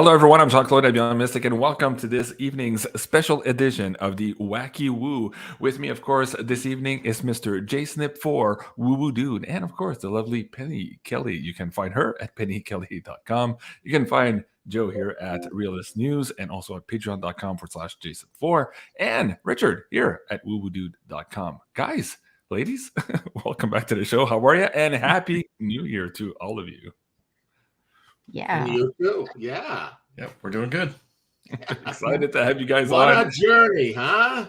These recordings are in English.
Hello, everyone. I'm Jean-Claude BeyondMystic, and welcome to this evening's special edition of the Wacky Woo. With me, of course, this evening is Mr. JSNIP4 Woo Woo Dude, and of course, the lovely Penny Kelly. You can find her at pennykelly.com. You can find Joe here at Realist News and also at patreon.com/JSNIP4, and Richard here at woowoodude.com. Guys, ladies, welcome back to the show. How are you? And Happy New Year to all of you. Yeah. And you too. Yeah. Yep, we're doing good. Excited to have you guys What on. a journey, huh?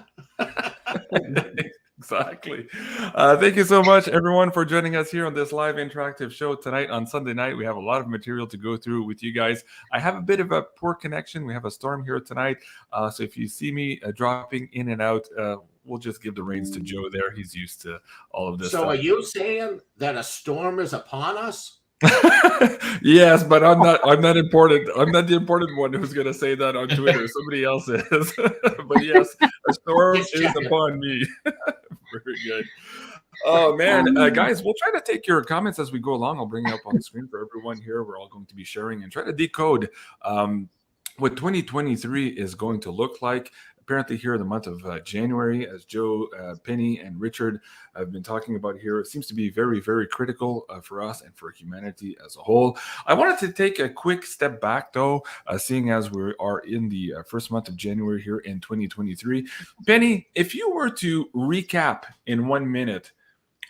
Exactly. Thank you so much, everyone, for joining us here on this live interactive show tonight on Sunday night. We have a lot of material to go through with you guys. I have a bit of a poor connection. We have a storm here tonight. So if you see me dropping in and out, we'll just give the reins to Joe there. He's used to all of this So stuff. are you saying that a storm is upon us? Yes, but I'm not important. I'm not the important one who's going to say that on Twitter. Somebody else is. But yes, a storm is upon me. Very good. Oh man, guys, we'll try to take your comments as we go along. I'll bring it up on the screen for everyone here. We're all going to be sharing and try to decode what 2023 is going to look like. Apparently here in the month of January, as Joe, Penny, and Richard have been talking about here, it seems to be very, very critical for us and for humanity as a whole. I wanted to take a quick step back, though, seeing as we are in the first month of January here in 2023. Penny, if you were to recap in 1 minute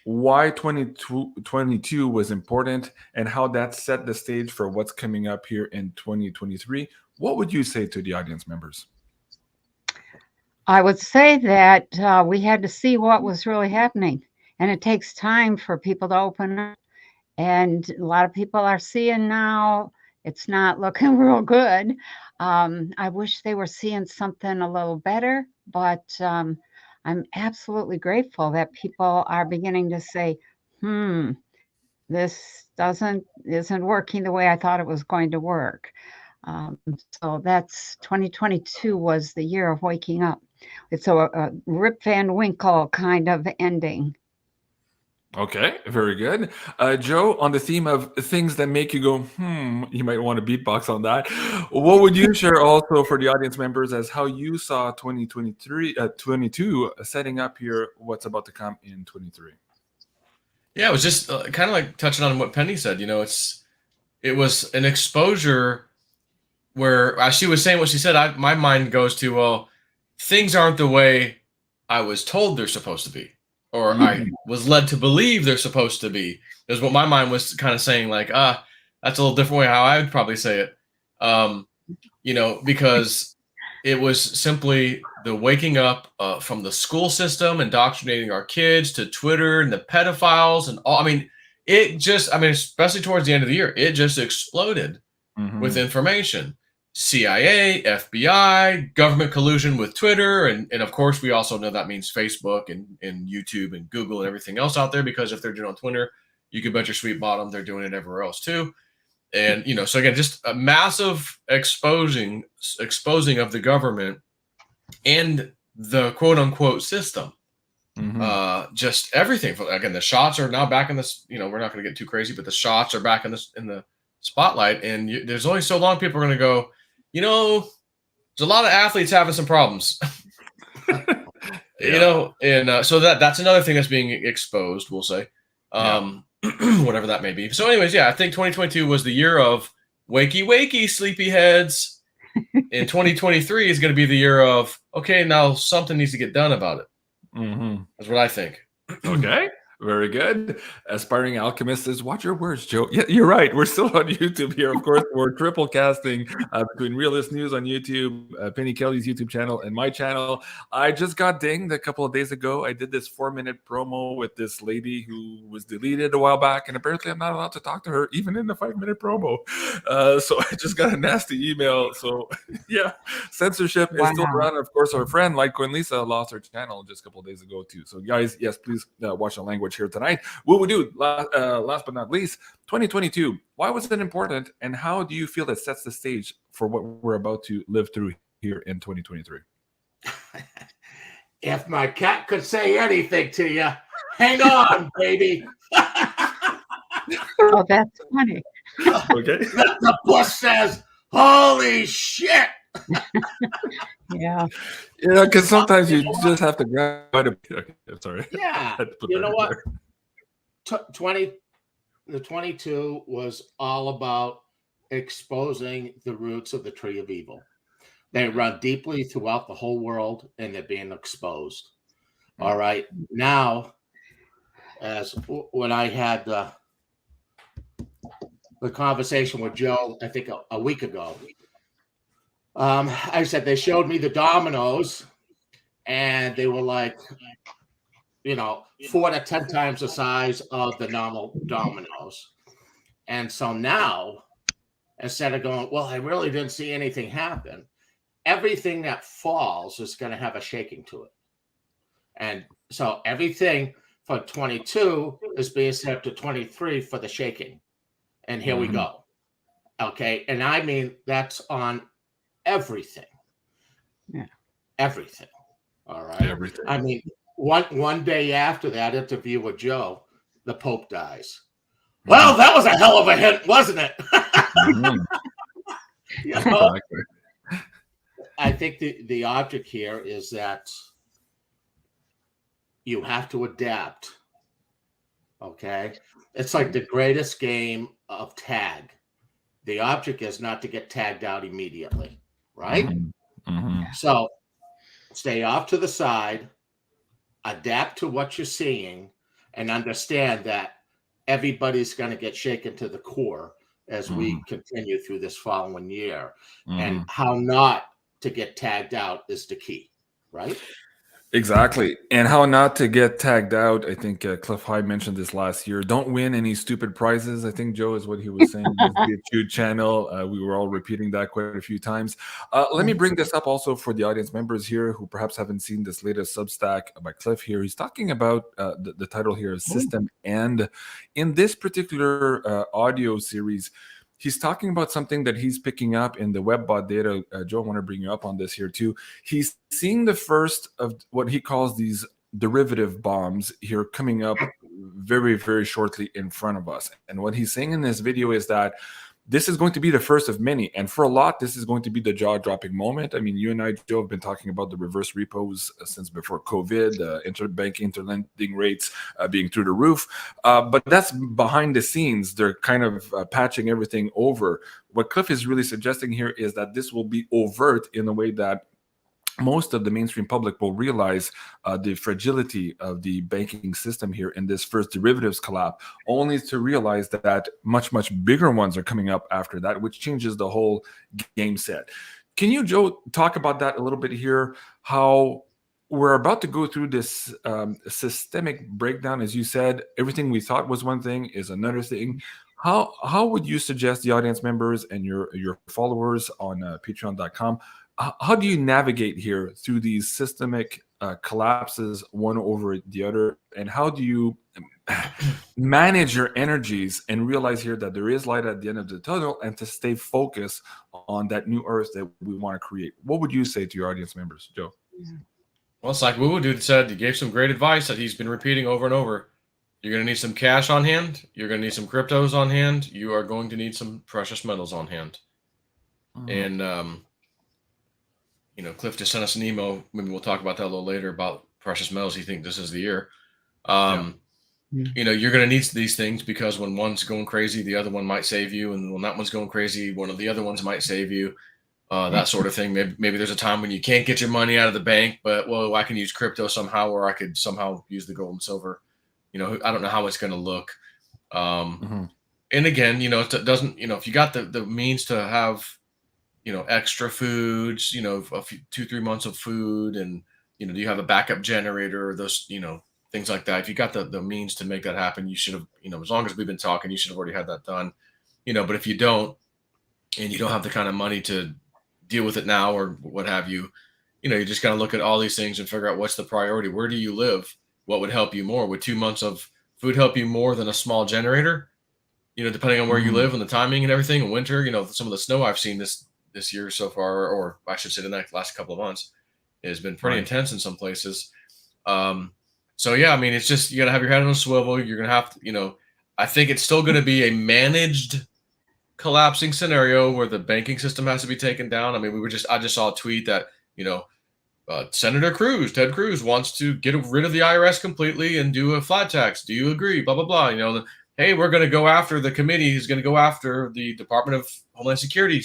why 2022 was important and how that set the stage for what's coming up here in 2023, what would you say to the audience members? I would say that we had to see what was really happening, and it takes time for people to open up. And a lot of people are seeing now it's not looking real good. I wish they were seeing something a little better, but I'm absolutely grateful that people are beginning to say, this isn't working the way I thought it was going to work. So that's 2022 was the year of waking up. It's a Rip Van Winkle kind of ending. Okay, very good. Joe, on the theme of things that make you go, you might want to beatbox on that. What would you share also for the audience members as how you saw 22 setting up here, what's about to come in 23? Yeah, it was just kind of like touching on what Penny said. You know, it was an exposure where, as she was saying what she said, my mind goes to, well, things aren't the way I was told they're supposed to be, or I was led to believe they're supposed to be. Is what my mind was kind of saying, like, that's a little different way how I would probably say it. You know, because it was simply the waking up from the school system, indoctrinating our kids, to Twitter and the pedophiles and all. I mean, especially towards the end of the year, it just exploded with information. CIA, FBI, government collusion with Twitter, and of course we also know that means Facebook and YouTube and Google and everything else out there, because if they're doing it on Twitter, you can bet your sweet bottom they're doing it everywhere else too. And you know, so again, just a massive exposing of the government and the quote unquote system. Just everything. Again, the shots are now back in this. You know, we're not going to get too crazy, but the shots are back in the spotlight, and there's only so long people are going to go, you know, there's a lot of athletes having some problems. You know, and so that's another thing that's being exposed, we'll say, whatever that may be. So anyways, yeah, I think 2022 was the year of wakey sleepyheads, and 2023 is going to be the year of, okay, now something needs to get done about it. That's what I think. Okay. Very good. Aspiring alchemists, watch your words, Joe. Yeah, you're right. We're still on YouTube here. Of course, we're triple casting between Realist News on YouTube, Penny Kelly's YouTube channel, and my channel. I just got dinged a couple of days ago. I did this 4-minute promo with this lady who was deleted a while back, and apparently I'm not allowed to talk to her even in the 5-minute promo. So I just got a nasty email. So yeah, censorship is still around. Of course, our friend like Queen Lisa lost her channel just a couple of days ago too. So guys, yes, please watch the language here tonight. What we do last but not least, 2022, why was it important, and how do you feel that sets the stage for what we're about to live through here in 2023? If my cat could say anything to you, hang on, baby. Oh, that's funny. Okay. The puss says, holy shit. Yeah. Yeah, because sometimes you just have to grab it. Okay, sorry. Yeah. You know what? 22 was all about exposing the roots of the tree of evil. They run deeply throughout the whole world, and they're being exposed. All right. Now, as when I had the conversation with Joe, I think a week ago, I said they showed me the dominoes, and they were like, 4 to 10 times the size of the normal dominoes. And so now, instead of going, well, I really didn't see anything happen, everything that falls is going to have a shaking to it. And so everything for 22 is being set up to 23 for the shaking. And here we go. Okay. And I mean, that's on everything. Yeah. Everything. All right. Everything. I mean, one day after that interview with Joe, the Pope dies. Well, that was a hell of a hit, wasn't it? Exactly. I think the object here is that you have to adapt. Okay. It's like the greatest game of tag. The object is not to get tagged out immediately, right? So stay off to the side, adapt to what you're seeing, and understand that everybody's going to get shaken to the core as we continue through this following year. And how not to get tagged out is the key, right? Exactly. And how not to get tagged out. I think Cliff High mentioned this last year. Don't win any stupid prizes. I think, Joe, is what he was saying. The YouTube channel. We were all repeating that quite a few times. Let me bring this up also for the audience members here who perhaps haven't seen this latest Substack by Cliff here. He's talking about the title here is System. And in this particular audio series, he's talking about something that he's picking up in the WebBot data. Joe, I want to bring you up on this here too. He's seeing the first of what he calls these derivative bombs here coming up very, very shortly in front of us. And what he's saying in this video is that this is going to be the first of many. And for a lot, this is going to be the jaw-dropping moment. I mean, you and I, Joe, have been talking about the reverse repos since before COVID, interbank interlending rates being through the roof. But that's behind the scenes. They're kind of patching everything over. What Cliff is really suggesting here is that this will be overt in a way that most of the mainstream public will realize the fragility of the banking system here in this first derivatives collapse, only to realize that much, much bigger ones are coming up after that, which changes the whole game set. Can you, Joe, talk about that a little bit here? How we're about to go through this systemic breakdown. As you said, everything we thought was one thing is another thing. How would you suggest the audience members and your followers on patreon.com, how do you navigate here through these systemic collapses one over the other? And how do you manage your energies and realize here that there is light at the end of the tunnel and to stay focused on that new earth that we want to create? What would you say to your audience members, Joe? Well, it's like Woo Dude said, he gave some great advice that he's been repeating over and over. You're going to need some cash on hand. You're going to need some cryptos on hand. You are going to need some precious metals on hand. And, Cliff just sent us an email. Maybe we'll talk about that a little later about precious metals. He thinks this is the year. You're going to need these things because when one's going crazy, the other one might save you. And when that one's going crazy, one of the other ones might save you. That sort of thing. Maybe there's a time when you can't get your money out of the bank, but, well, I can use crypto somehow, or I could somehow use the gold and silver. I don't know how it's going to look. And again, it doesn't, if you got the means to have, extra foods, a few, 2-3 months of food, and, do you have a backup generator or those, things like that. If you got the means to make that happen, you should have, as long as we've been talking, you should have already had that done, but if you don't, and you don't have the kind of money to deal with it now or what have you, you just got to look at all these things and figure out what's the priority. Where do you live? What would help you more? Would 2 months of food help you more than a small generator? Depending on where you live and the timing and everything. In winter, some of the snow I've seen this year so far, or I should say the last couple of months, has been pretty intense in some places. So yeah, I mean, it's just, you got to have your head on a swivel. You're going to have to, I think it's still going to be a managed collapsing scenario where the banking system has to be taken down. I mean, I just saw a tweet that, Senator Ted Cruz wants to get rid of the IRS completely and do a flat tax. Do you agree? Blah, blah, blah. Hey, we're going to go after the committee. Who's going to go after the Department of Homeland Security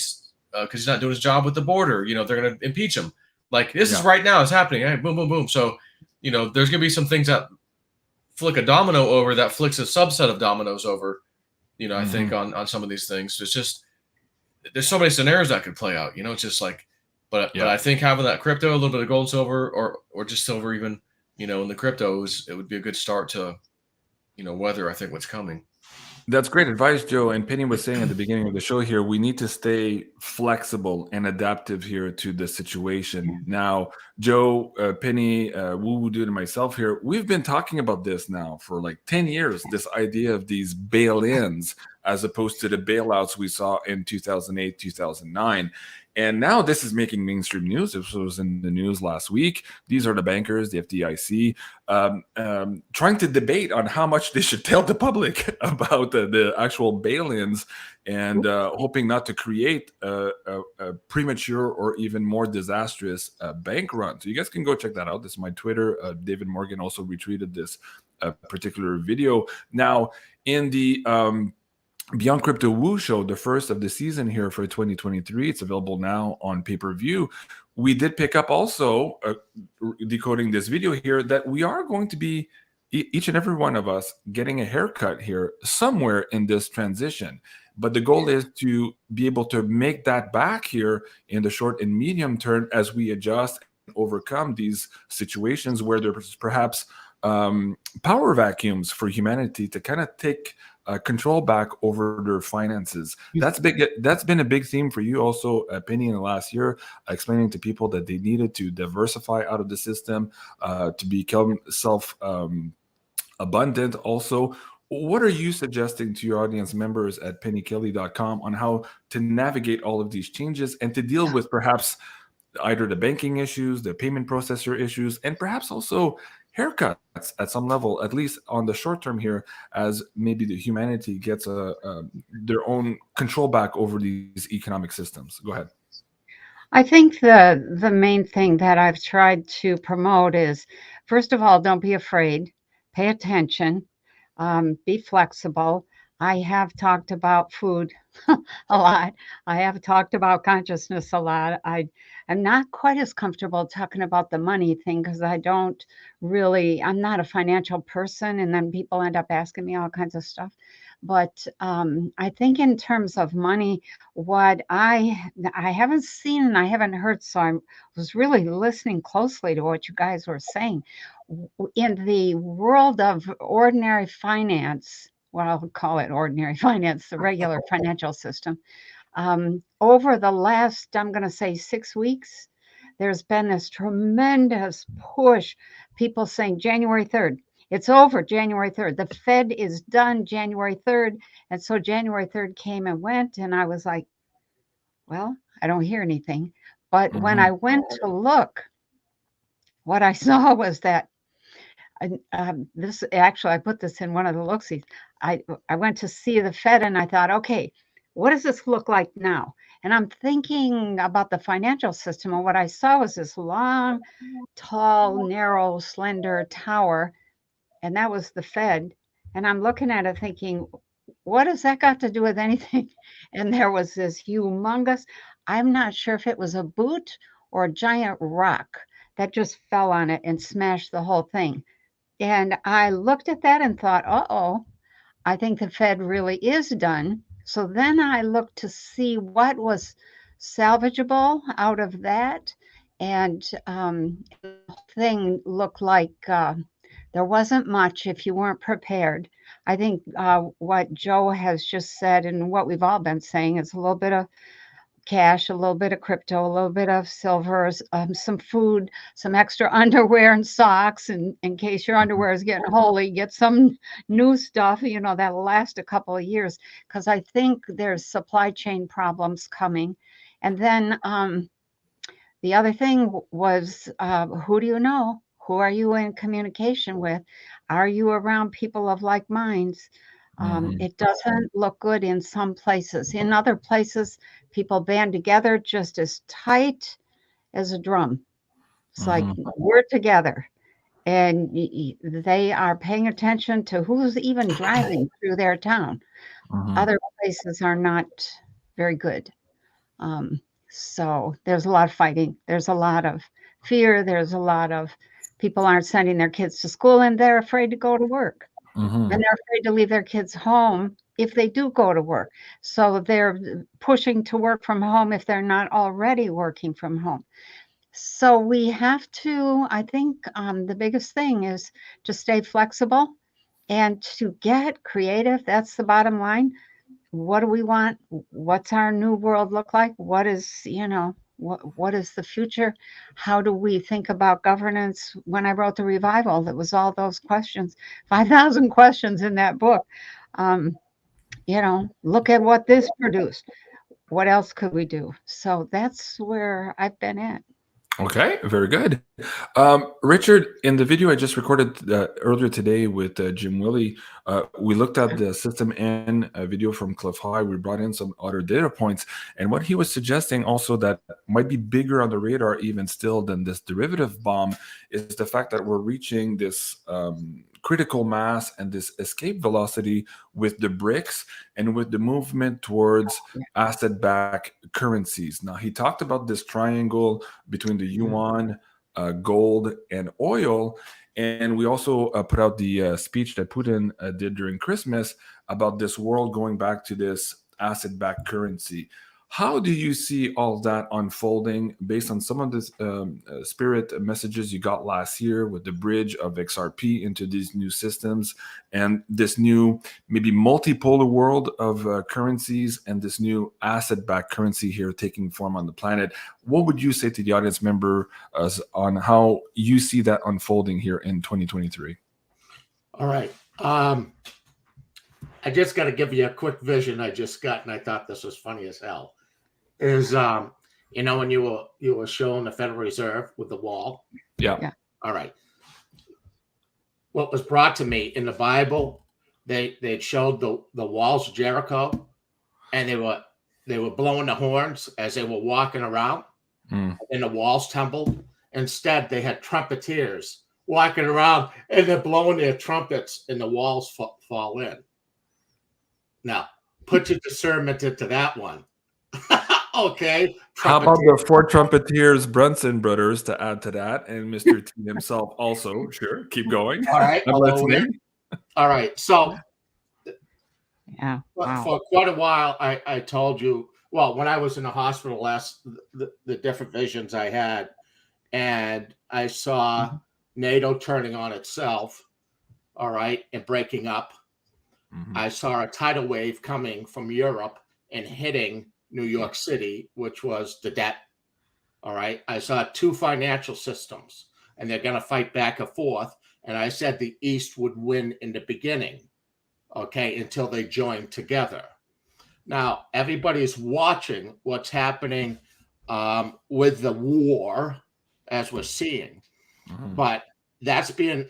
because he's not doing his job with the border. They're going to impeach him. Like, this is right now. It's happening. Hey, boom, boom, boom. So, there's going to be some things that flick a domino over that flicks a subset of dominoes over, I think on some of these things. It's just, there's so many scenarios that could play out. It's just like, but I think having that crypto, a little bit of gold, silver, or just silver even, in the crypto, it would be a good start to, weather, I think, what's coming. That's great advice, Joe. And Penny was saying at the beginning of the show here, we need to stay flexible and adaptive here to the situation. Now, Joe, Penny, Woo Dude, and myself here, we've been talking about this now for like 10 years, this idea of these bail-ins as opposed to the bailouts we saw in 2008, 2009. And now this is making mainstream news. This was in the news last week. These are the bankers, the FDIC, trying to debate on how much they should tell the public about the actual bail-ins and hoping not to create a premature or even more disastrous bank run. So you guys can go check that out. This is my Twitter. David Morgan also retweeted this particular video. Now, in the Beyond Crypto Woo show, the first of the season here for 2023. It's available now on pay-per-view. We did pick up also, decoding this video here, that we are going to be, each and every one of us, getting a haircut here somewhere in this transition. But the goal is to be able to make that back here in the short and medium term as we adjust and overcome these situations where there's perhaps power vacuums for humanity to kind of take control back over their finances. That's big. That's been a big theme for you also, Penny, in the last year, explaining to people that they needed to diversify out of the system to become self-abundant. Also, what are you suggesting to your audience members at pennykelly.com on how to navigate all of these changes and to deal with perhaps either the banking issues, the payment processor issues, and perhaps also haircuts at some level, at least on the short term here, as maybe the humanity gets their own control back over these economic systems? Go ahead. I think the main thing that I've tried to promote is, first of all, don't be afraid, pay attention, be flexible. I have talked about food a lot. I have talked about consciousness a lot. I'm not quite as comfortable talking about the money thing because I'm not a financial person, and then people end up asking me all kinds of stuff. But I think in terms of money, what I haven't seen and I haven't heard, so I was really listening closely to what you guys were saying. In the world of ordinary finance, well, I'll call it ordinary finance, the regular financial system, over the last, I'm going to say 6 weeks, there's been this tremendous push, people saying January 3rd, it's over January 3rd. The Fed is done January 3rd. And so January 3rd came and went, and I was like, well, I don't hear anything. But when I went to look, what I saw was that this actually, I put this in one of the looksies. I went to see the Fed and I thought, okay, what does this look like now? And I'm thinking about the financial system, and what I saw was this long, tall, narrow, slender tower, and that was the Fed. And I'm looking at it thinking, what does that got to do with anything? And there was this humongous, I'm not sure if it was a boot or a giant rock that just fell on it and smashed the whole thing. And I looked at that and thought, uh-oh, I think the Fed really is done. So then I looked to see what was salvageable out of that. And the thing looked like there wasn't much if you weren't prepared. I think what Joe has just said and what we've all been saying is a little bit of cash, a little bit of crypto, a little bit of silver, some food, some extra underwear and socks. And in case your underwear is getting holy, get some new stuff, that'll last a couple of years. Because I think there's supply chain problems coming. And then the other thing was, who do you know? Who are you in communication with? Are you around people of like minds? It doesn't look good in some places. In other places, people band together just as tight as a drum. It's like we're together, and they are paying attention to who's even driving through their town. Other places are not very good. So there's a lot of fighting. There's a lot of fear. There's a lot of people aren't sending their kids to school, and they're afraid to go to work. And they're afraid to leave their kids home if they do go to work. So they're pushing to work from home if they're not already working from home. So we have to, I think the biggest thing is to stay flexible and to get creative. That's the bottom line. What do we want? What's our new world look like? What is, what is the future? How do we think about governance? When I wrote The Revival, that was all those questions, 5,000 questions in that book. Look at what this produced. What else could we do? So that's where I've been at. Okay, very good. Richard, in the video I just recorded earlier today with Jim Willie, we looked at the System N video from Cliff High. We brought in some other data points. And what he was suggesting also that might be bigger on the radar even still than this derivative bomb is the fact that we're reaching this critical mass and this escape velocity with the BRICS and with the movement towards asset-backed currencies. Now, he talked about this triangle between the yuan, gold, and oil. And we also put out the speech that Putin did during Christmas about this world going back to this asset-backed currency. How do you see all that unfolding based on some of the spirit messages you got last year with the bridge of XRP into these new systems and this new maybe multipolar world of currencies and this new asset-backed currency here taking form on the planet? What would you say to the audience member on how you see that unfolding here in 2023? All right. I just got to give you a quick vision I just got, and I thought this was funny as hell. Is when you were showing the Federal Reserve with the wall? Yeah. All right. What was brought to me in the Bible, they showed the walls of Jericho, and they were blowing the horns as they were walking around, and the walls tumbled. Instead, they had trumpeters walking around, and they're blowing their trumpets, and the walls fall in. Now, put your discernment into that one. Okay. How about the 4 trumpeteers, Brunson brothers, to add to that, and Mr. T himself also? Sure, keep going. All right. All right. So, for quite a while, I told you. Well, when I was in the hospital the different visions I had, and I saw NATO turning on itself. All right, and breaking up. I saw a tidal wave coming from Europe and hitting New York City, which was the debt. All right. I saw 2 financial systems, and they're going to fight back and forth. And I said the East would win in the beginning, okay, until they join together. Now, everybody's watching what's happening with the war, as we're seeing. But that's being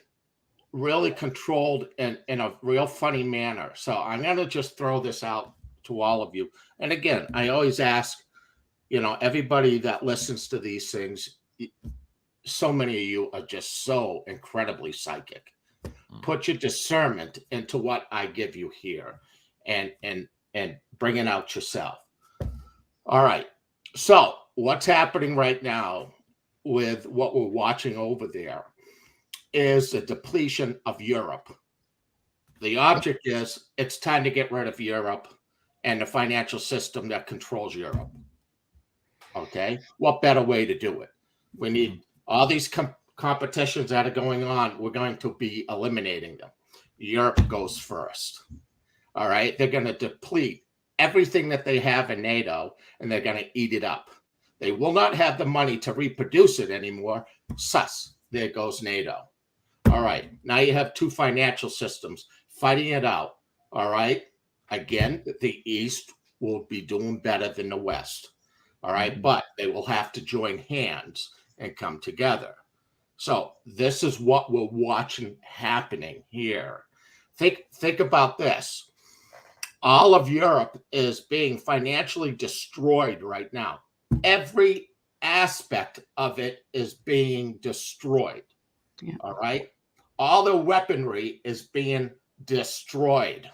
really controlled in a real funny manner. So I'm going to just throw this out to all of you. And again, I always ask, everybody that listens to these things, so many of you are just so incredibly psychic. Put your discernment into what I give you here and bring it out yourself. All right. So what's happening right now with what we're watching over there is the depletion of Europe. The object is it's time to get rid of Europe and the financial system that controls Europe. Okay? What better way to do it? We need all these competitions that are going on. We're going to be eliminating them. Europe goes first. All right? They're going to deplete everything that they have in NATO, and they're going to eat it up. They will not have the money to reproduce it anymore. Sus. There goes NATO. All right. Now you have 2 financial systems fighting it out. All right. Again, the East will be doing better than the West. All right. But they will have to join hands and come together. So this is what we're watching happening here. Think about this. all of Europe is being financially destroyed right now. Every aspect of it is being destroyed. Yeah. All right. All the weaponry is being destroyed.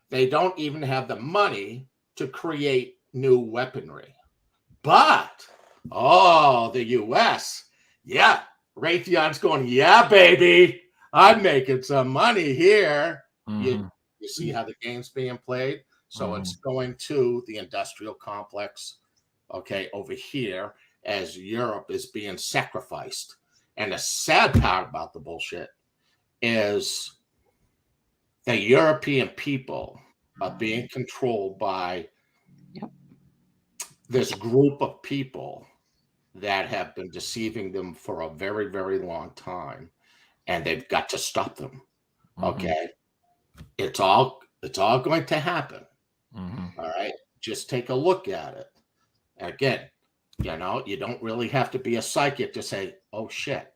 They don't even have the money to create new weaponry. But, the US, yeah, Raytheon's going, yeah, baby, I'm making some money here. You see how the game's being played? So it's going to the industrial complex, okay, over here, as Europe is being sacrificed. And the sad part about the bullshit is the European people are being controlled by this group of people that have been deceiving them for a very, very long time, and they've got to stop them. Okay, it's all going to happen. All right, just take a look at it. And again, you don't really have to be a psychic to say, "Oh shit,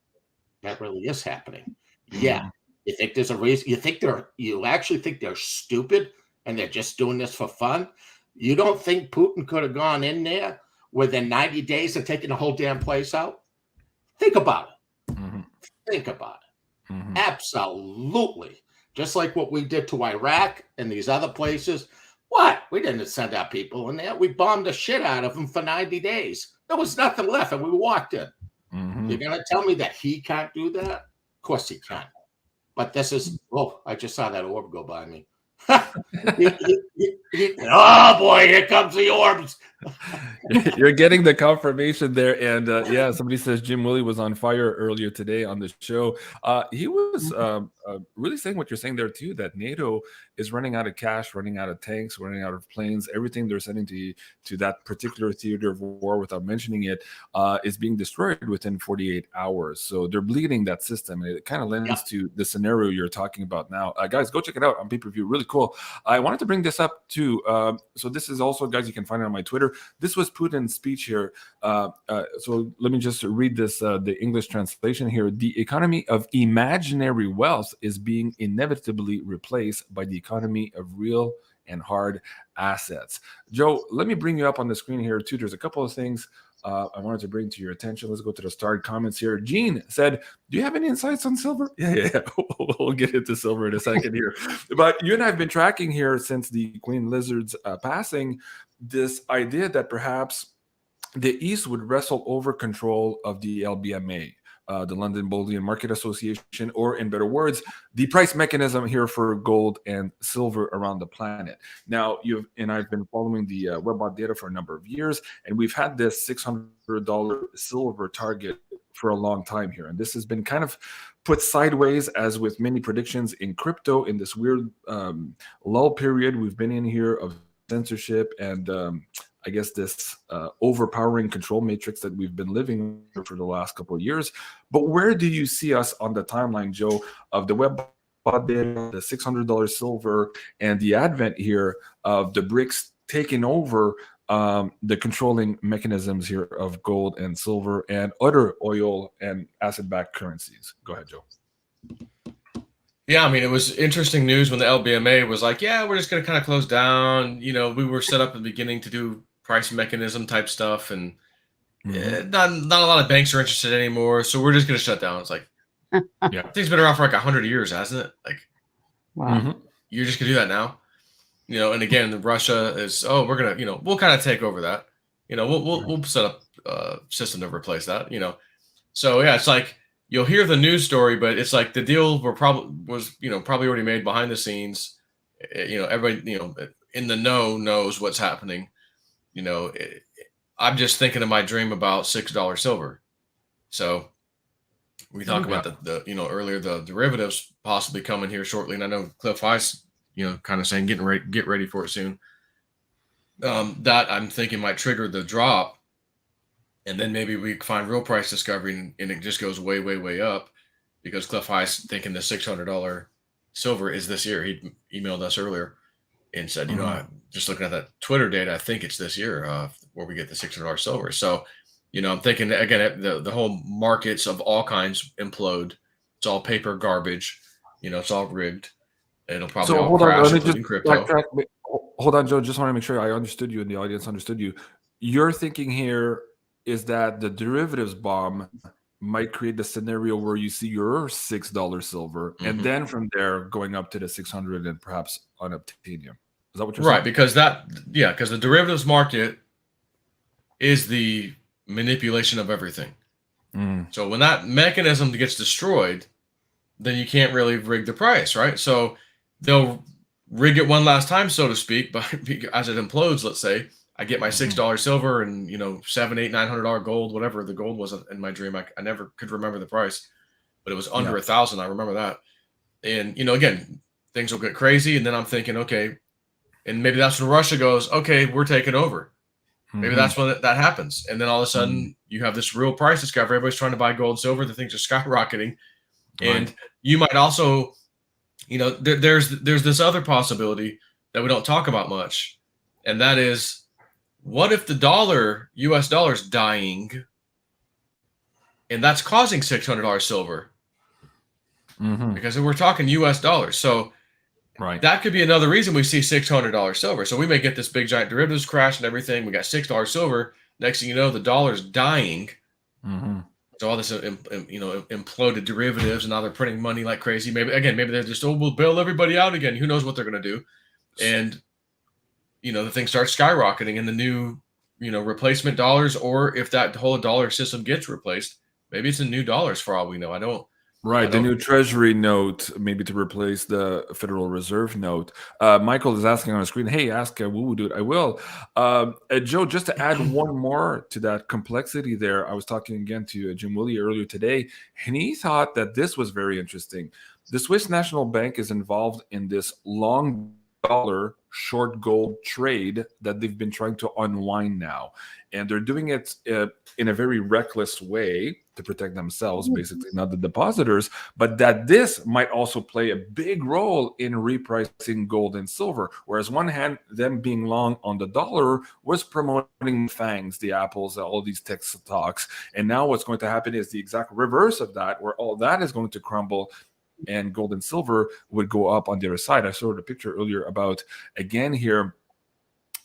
that really is happening." Yeah, you think there's a reason? You actually think they're stupid and they're just doing this for fun? You don't think Putin could have gone in there within 90 days and taken the whole damn place out? Think about it. Think about it. Absolutely. Just like what we did to Iraq and these other places. What? We didn't send our people in there. We bombed the shit out of them for 90 days. There was nothing left, and we walked in. You're going to tell me that he can't do that? Of course he can. But this is, I just saw that orb go by me. Oh boy, here comes the orbs. You're getting the confirmation there. And somebody says Jim Willie was on fire earlier today on the show. He was really saying what you're saying there too, that NATO is running out of cash, running out of tanks, running out of planes. Everything they're sending to that particular theater of war, without mentioning it, is being destroyed within 48 hours. So they're bleeding that system. And it kind of lends to the scenario you're talking about now. Guys, go check it out on pay-per-view. Really cool. I wanted to bring this up too. So this is also, guys, you can find it on my Twitter. This was Putin's speech here. So let me just read this, the English translation here. The economy of imaginary wealth is being inevitably replaced by the economy of real and hard assets. Joe, let me bring you up on the screen here too. There's a couple of things I wanted to bring to your attention. Let's go to the starred comments here. Gene said, do you have any insights on silver? Yeah. We'll get into silver in a second here. But you and I have been tracking here since the Queen Lizard's passing, this idea that perhaps the East would wrestle over control of the LBMA, the London Bullion Market Association, or in better words, the price mechanism here for gold and silver around the planet. Now, I've been following the WebBot data for a number of years, and we've had this $600 silver target for a long time here. And this has been kind of put sideways, as with many predictions in crypto, in this weird lull period we've been in here of censorship and I guess this overpowering control matrix that we've been living for the last couple of years. But where do you see us on the timeline, Joe, of the WebBot data, the $600 silver, and the advent here of the BRICS taking over the controlling mechanisms here of gold and silver and other oil and asset-backed currencies? Go ahead, Joe. Yeah, I mean, it was interesting news when the LBMA was like, yeah, we're just going to kind of close down. You know, we were set up at the beginning to do price mechanism type stuff, and not a lot of banks are interested anymore, so we're just going to shut down. It's like, yeah, things been around for like 100 years, hasn't it? Like, wow, you're just going to do that now? You know, and again, Russia is, we're going to, we'll kind of take over that. You know, we'll set up a system to replace that, So, yeah, it's like, you'll hear the news story, but it's like the deal was probably already made behind the scenes. Everybody, in the know knows what's happening. I'm just thinking of my dream about $6 silver. So we talk about the earlier, the derivatives possibly coming here shortly. And I know Cliff Weiss, kind of saying, get ready for it soon. That I'm thinking might trigger the drop. And then maybe we find real price discovery and it just goes way, way, way up, because Cliff Weiss thinking the $600 silver is this year. He emailed us earlier and said, I'm just looking at that Twitter data, I think it's this year where we get the $600 silver. So, I'm thinking, again, the whole markets of all kinds implode. It's all paper garbage. It's all rigged. It'll probably all crash, including crypto. Hold on, Joe. Just want to make sure I understood you and the audience understood you. Your thinking here is that the derivatives bomb might create the scenario where you see your $6 silver, and then from there going up to the 600 and perhaps unobtainium. Is that what you're saying? Right, because because the derivatives market is the manipulation of everything. So when that mechanism gets destroyed, then you can't really rig the price, right? So they'll rig it one last time, so to speak, but as it implodes, let's say, I get my $6 silver and, $700, $800, $900 gold, whatever the gold was in my dream. I never could remember the price, but it was under 1,000. I remember that. And, again, things will get crazy. And then I'm thinking, okay, and maybe that's when Russia goes, okay, we're taking over. Maybe that's when that happens. And then all of a sudden you have this real price discovery. Everybody's trying to buy gold and silver. The things are skyrocketing. And you might also, there's this other possibility that we don't talk about much. And that is, what if the US dollar is dying and that's causing $600 silver? Because we're talking US dollars. So that could be another reason we see $600 silver. So we may get this big giant derivatives crash and everything. We got $6 silver. Next thing you know, the dollar's dying. So all this, imploded derivatives, and now they're printing money like crazy. Maybe they're just, we'll bail everybody out again. Who knows what they're going to do? And, the thing starts skyrocketing and the new, replacement dollars, or if that whole dollar system gets replaced, maybe it's in new dollars for all we know. The new treasury note, maybe to replace the Federal Reserve note. Michael is asking on the screen, hey, ask Woo, dude. I will. Joe, just to add one more to that complexity there, I was talking again to Jim Willie earlier today, and he thought that this was very interesting. The Swiss National Bank is involved in this long dollar short gold trade that they've been trying to unwind now. And they're doing it in a very reckless way to protect themselves, basically, not the depositors, but that this might also play a big role in repricing gold and silver. Whereas one hand, them being long on the dollar was promoting FANGs, the Apples, all these tech stocks. And now what's going to happen is the exact reverse of that, where all that is going to crumble and gold and silver would go up on the other side. I showed a picture earlier about, again here,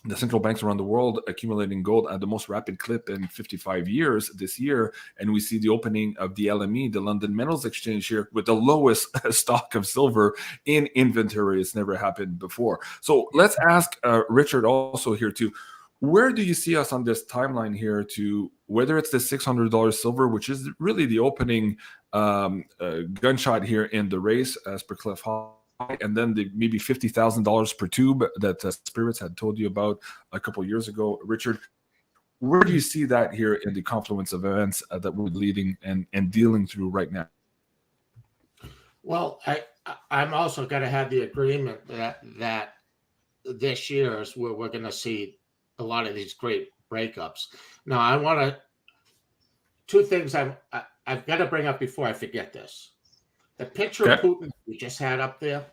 the central banks around the world accumulating gold at the most rapid clip in 55 years this year. And we see the opening of the LME, the London Metals Exchange, here with the lowest stock of silver in inventory. It's never happened before. So let's ask Richard also here too. Where do you see us on this timeline here to whether it's the $600 silver, which is really the opening gunshot here in the race as per Cliff Hall, and then the maybe $50,000 per tube that Spirits had told you about a couple of years ago. Richard, where do you see that here in the confluence of events that we're leading and dealing through right now? Well, I'm also going to have the agreement that this year is where we're going to see a lot of these great breakups. Now, I want to two things I've got to bring up before I forget this. The picture of Putin we just had up there,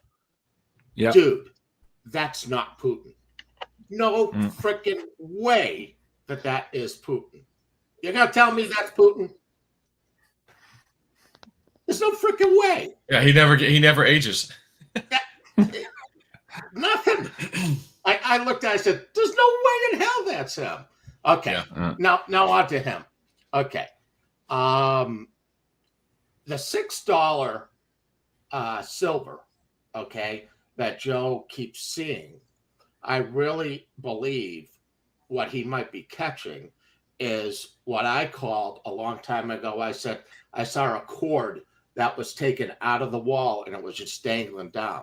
dude, that's not Putin. No freaking way that is Putin. You're gonna tell me that's Putin? There's no freaking way. Yeah, he never ages. Nothing. I looked at it, I said, there's no way in hell that's him. Okay. Yeah. Now on to him. Okay. The $6 silver, okay, that Joe keeps seeing, I really believe what he might be catching is what I called a long time ago. I said, I saw a cord that was taken out of the wall and it was just dangling down.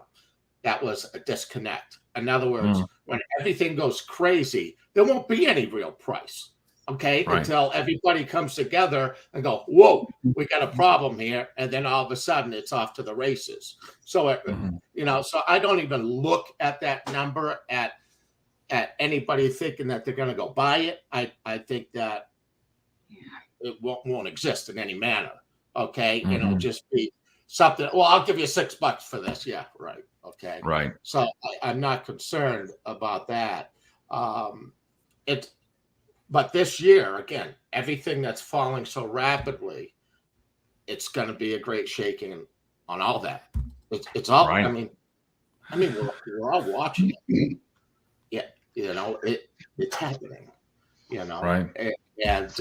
That was a disconnect. In other words, when everything goes crazy, there won't be any real price. Okay, until everybody comes together and go, whoa, we got a problem here. And then all of a sudden it's off to the races. So, so I don't even look at that number at anybody thinking that they're going to go buy it. I think that it won't exist in any manner. Okay, just be something. Well, I'll give you $6 for this. Yeah, right. Okay. Right. So I'm not concerned about that. But this year, again, everything that's falling so rapidly, it's going to be a great shaking on all that. It's all. Right. I mean, we're all watching it. Yeah, it's happening. Right. And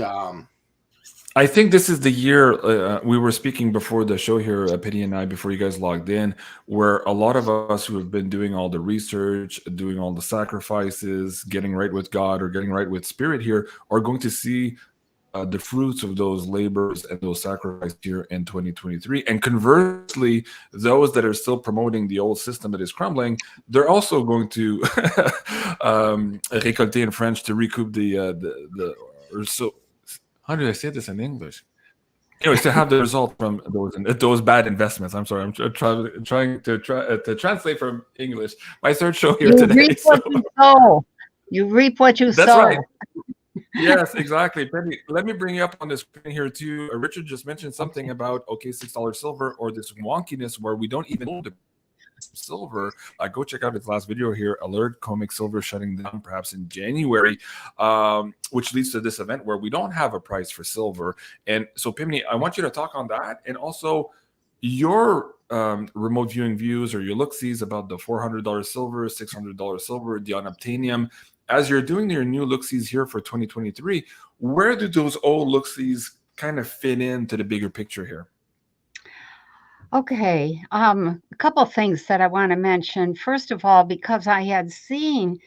I think this is the year we were speaking before the show here, Penny and I, before you guys logged in, where a lot of us who have been doing all the research, doing all the sacrifices, getting right with God or getting right with spirit here, are going to see the fruits of those labors and those sacrifices here in 2023. And conversely, those that are still promoting the old system that is crumbling, they're also going to récolter in French, to recoup or so. How do I say this in English? Anyways, to have the result from those bad investments. I'm sorry, I'm trying to translate from English. My third show here today. Reap what you sow. You reap what you That's sow. right. Yes, exactly. Penny, let me bring you up on this screen here too. Richard just mentioned something about $6 silver, or this wonkiness where we don't even know the silver. Go check out his last video here, Alert Comic Silver shutting down perhaps in January, which leads to this event where we don't have a price for silver. And so Pimney, I want you to talk on that, and also your remote viewing views or your look-sees about the $400 silver, $600 silver, the unobtainium. As you're doing your new look-sees here for 2023, where do those old look-sees kind of fit into the bigger picture here? Okay, a couple of things that I want to mention. First of all, because I had seen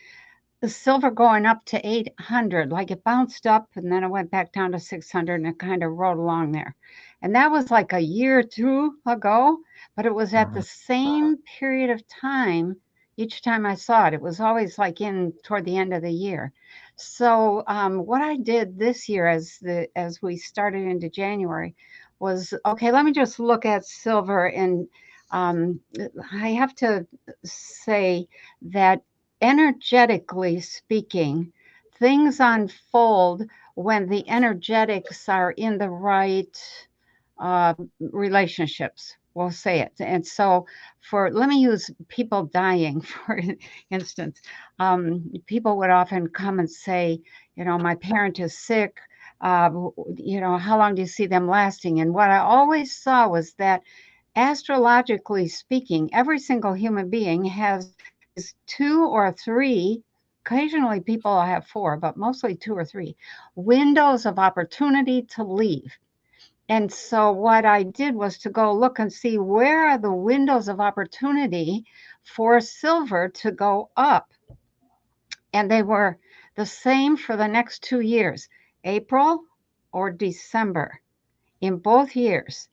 the silver going up to 800, like it bounced up and then it went back down to 600 and it kind of rode along there. And that was like a year or two ago, but it was at the same period of time. Each time I saw it, it was always like toward the end of the year. So what I did this year as we started into January was, okay, let me just look at silver. And I have to say that energetically speaking, things unfold when the energetics are in the right relationships. We'll say it. And so let me use people dying, for instance. People would often come and say, my parent is sick. How long do you see them lasting? And what I always saw was that astrologically speaking, every single human being has 2 or 3, occasionally people have 4, but mostly 2 or 3 windows of opportunity to leave. And so what I did was to go look and see where are the windows of opportunity for silver to go up. And they were the same for the next 2 years, April or December, in both years.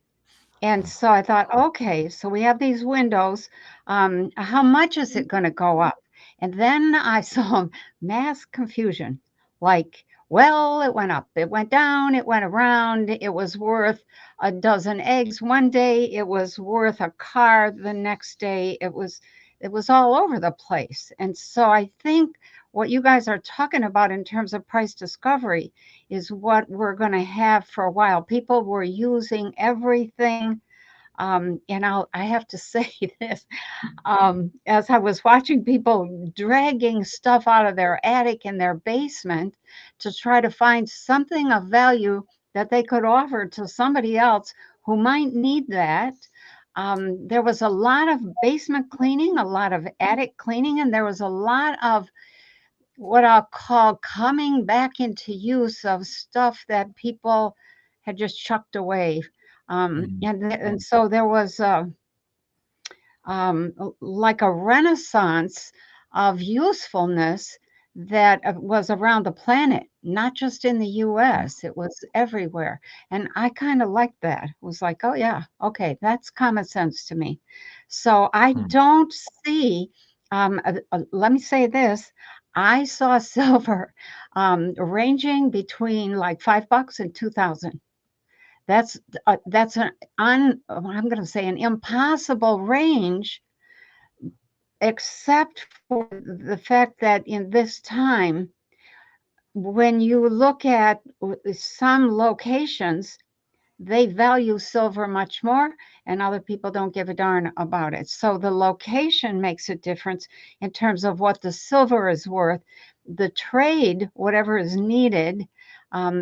And so I thought, okay, so we have these windows. How much is it going to go up? And then I saw mass confusion, like, well, it went up, it went down, it went around. It was worth a dozen eggs one day. It was worth a car the next day. It was all over the place. And so I think what you guys are talking about in terms of price discovery is what we're going to have for a while. People were using everything. And I have to say this, as I was watching people dragging stuff out of their attic and their basement to try to find something of value that they could offer to somebody else who might need that. There was a lot of basement cleaning, a lot of attic cleaning, and there was a lot of what I'll call coming back into use of stuff that people had just chucked away. And so there was like a renaissance of usefulness that was around the planet, not just in the US, it was everywhere. And I kind of liked that. It was like, oh yeah, okay, that's common sense to me. So I don't see, let me say this, I saw silver ranging between like $5 and $2,000. That's I'm going to say an impossible range, except for the fact that in this time, when you look at some locations, they value silver much more, and other people don't give a darn about it. So the location makes a difference in terms of what the silver is worth. The trade, whatever is needed,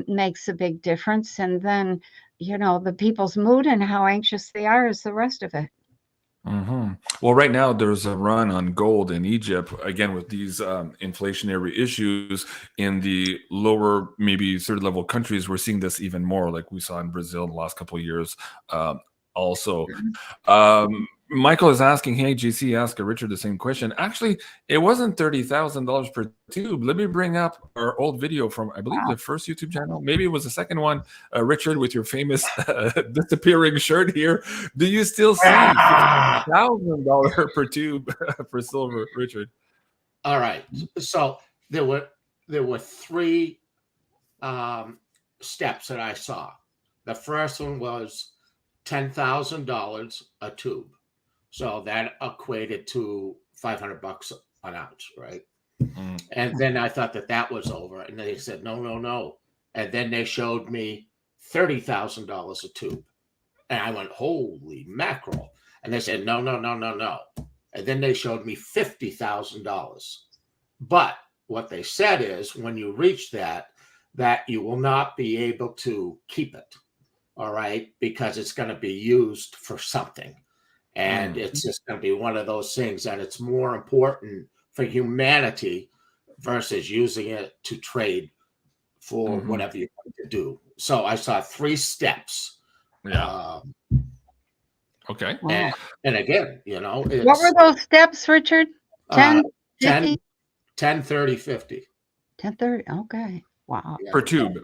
makes a big difference. And then, the people's mood and how anxious they are is the rest of it. Well, right now there's a run on gold in Egypt, again, with these inflationary issues in the lower, maybe third level countries. We're seeing this even more, like we saw in Brazil in the last couple of years. Also, Michael is asking, hey, JC, ask Richard the same question. Actually, it wasn't $30,000 per tube. Let me bring up our old video from, I believe, the first YouTube channel. Maybe it was the second one, Richard, with your famous disappearing shirt here. Do you still see $50,000 per tube for silver, Richard? All right. So there were three steps that I saw. The first one was $10,000 a tube. So that equated to $500 an ounce, right? And then I thought that was over. And they said, no. And then they showed me $30,000 a tube. And I went, holy mackerel. And they said, no. And then they showed me $50,000. But what they said is when you reach that you will not be able to keep it. All right. Because it's going to be used for something. And it's just going to be one of those things that it's more important for humanity versus using it to trade for whatever you want to do. So I saw three steps. Yeah. Wow. And again, what were those steps, Richard? 10, 10, 30, 50. 10, 30. Okay. Wow. Yeah. Per tube,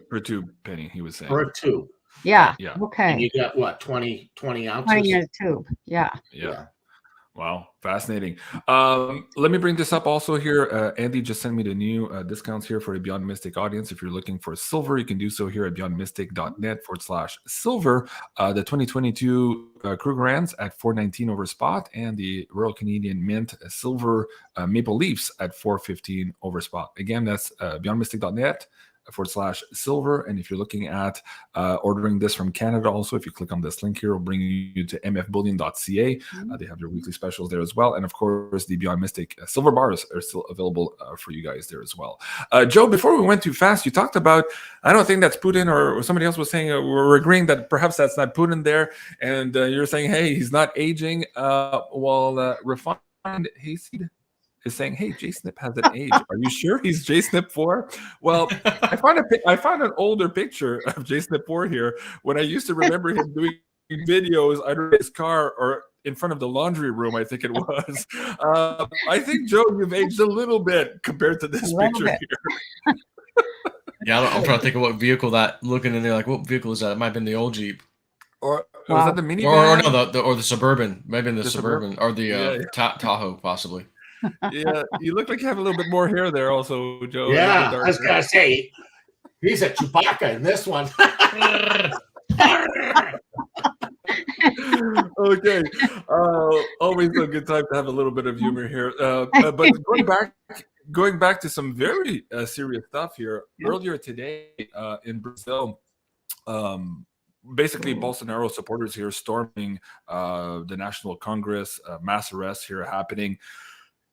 Penny, he was saying. Per tube. Yeah. Yeah. Okay. And you got what, 20 ounces? 20 in a tube. Yeah. Wow, fascinating. Let me bring this up also here. Andy just sent me the new discounts here for the Beyond Mystic audience. If you're looking for silver, you can do so here at beyondmystic.net/silver. The 2022 Krugerrands at $4.19 over spot, and the Royal Canadian Mint silver maple leafs at $4.15 over spot. Again, that's beyondmystic.net/silver. And if you're looking at ordering this from Canada, also, if you click on this link here, it'll bring you to mfbullion.ca. They have their weekly specials there as well. And of course, the Beyond Mystic silver bars are still available for you guys there as well. Joe, before we went too fast, you talked about, I don't think that's Putin, or somebody else was saying, we're agreeing that perhaps that's not Putin there. And you're saying, hey, he's not aging. Refined Hayseed is saying, hey, JSNIP has an age. Are you sure he's JSNIP4? Well, I found an older picture of JSNIP4 here when I used to remember him doing videos either in his car or in front of the laundry room, I think it was. I think, Joe, you've aged a little bit compared to this picture here. Yeah, I'm trying to think of what vehicle that, looking in there, like, what vehicle is that? It might have been the old Jeep. Or was that the minivan? Or no, the Suburban. Maybe the Suburban. Or the Tahoe, possibly. Yeah, you look like you have a little bit more hair there also, Joe. Yeah, I was going to say, he's a Chewbacca in this one. Okay. Always a good time to have a little bit of humor here. But going back to some very serious stuff here. Earlier today in Brazil, basically Bolsonaro supporters here storming the National Congress, mass arrests here happening.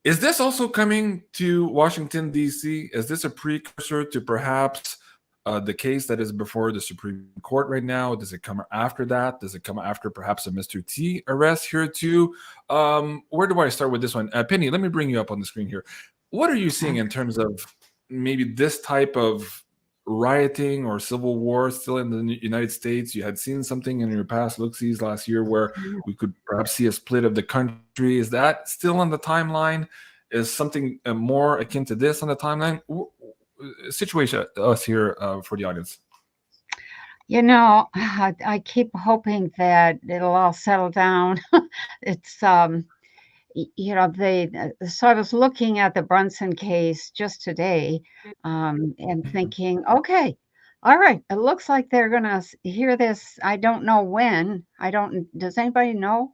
Is this also coming to Washington, D.C.? Is this a precursor to perhaps the case that is before the Supreme Court right now? Does it come after that? Does it come after perhaps a Mr. T arrest here too? Where do I start with this one? Penny, let me bring you up on the screen here. What are you seeing in terms of maybe this type of rioting or civil war still in the United States? You had seen something in your past look-sees last year where we could perhaps see a split of the country. Is that still on the timeline? Is something more akin to this on the timeline? Situation us here for the audience. I keep hoping that it'll all settle down. It's so I was looking at the Brunson case just today and thinking, okay, all right, it looks like they're going to hear this. I don't know when. Does anybody know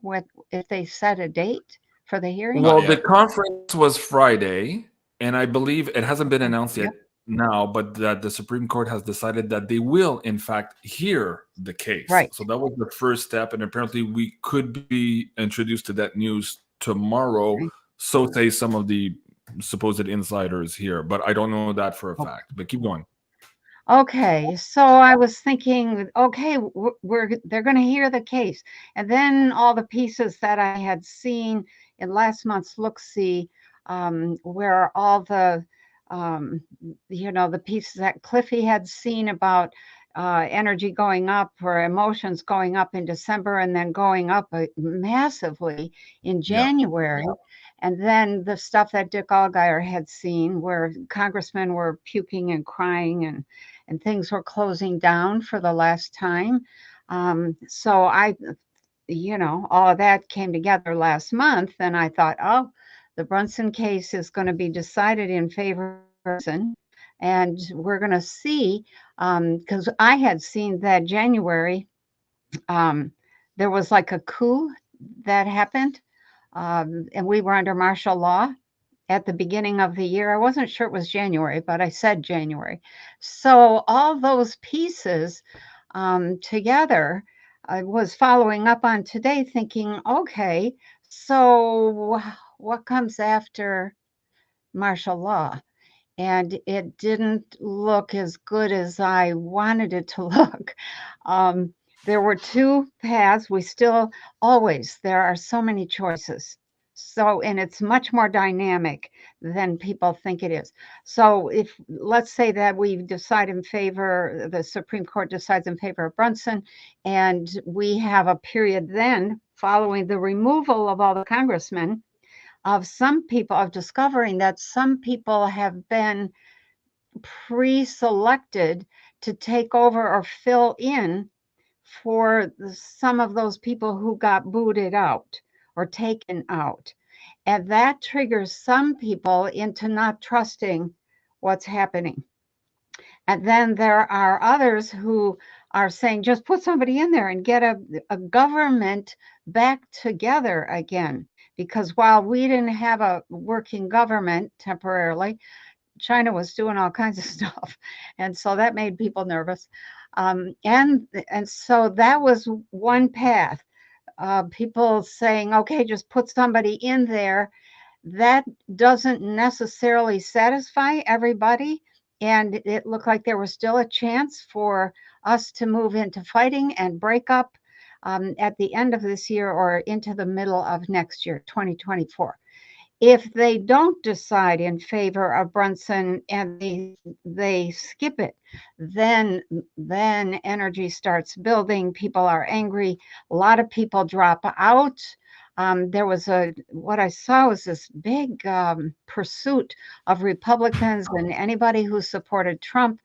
if they set a date for the hearing? Well, the conference was Friday, and I believe it hasn't been announced yet now, but that the Supreme Court has decided that they will, in fact, hear the case. Right. So that was the first step, and apparently we could be introduced to that news tomorrow, so say some of the supposed insiders here, but I don't know that for a fact. But keep going. Okay, so I was thinking, okay, they're going to hear the case, and then all the pieces that I had seen in last month's look-see, where all the the pieces that Cliffy had seen about energy going up or emotions going up in December and then going up massively in January. Yeah. And then the stuff that Dick Allgaier had seen where congressmen were puking and crying and things were closing down for the last time. So all of that came together last month, and I thought, oh, the Brunson case is going to be decided in favor of Brunson. And we're going to see, because I had seen that January, there was like a coup that happened, and we were under martial law at the beginning of the year. I wasn't sure it was January, but I said January. So all those pieces together, I was following up on today thinking, okay, so what comes after martial law? And it didn't look as good as I wanted it to look. There were two paths. There are so many choices. And it's much more dynamic than people think it is. So if, let's say that we decide in favor, the Supreme Court decides in favor of Brunson, and we have a period then following the removal of all the congressmen, of discovering that some people have been pre-selected to take over or fill in for some of those people who got booted out or taken out. And that triggers some people into not trusting what's happening. And then there are others who are saying, just put somebody in there and get a government back together again. Because while we didn't have a working government temporarily, China was doing all kinds of stuff. And so that made people nervous. And so that was one path. People saying, okay, just put somebody in there. That doesn't necessarily satisfy everybody. And it looked like there was still a chance for us to move into fighting and break up at the end of this year or into the middle of next year, 2024. If they don't decide in favor of Brunson and they skip it, then energy starts building. People are angry. A lot of people drop out. What I saw was this big pursuit of Republicans and anybody who supported Trump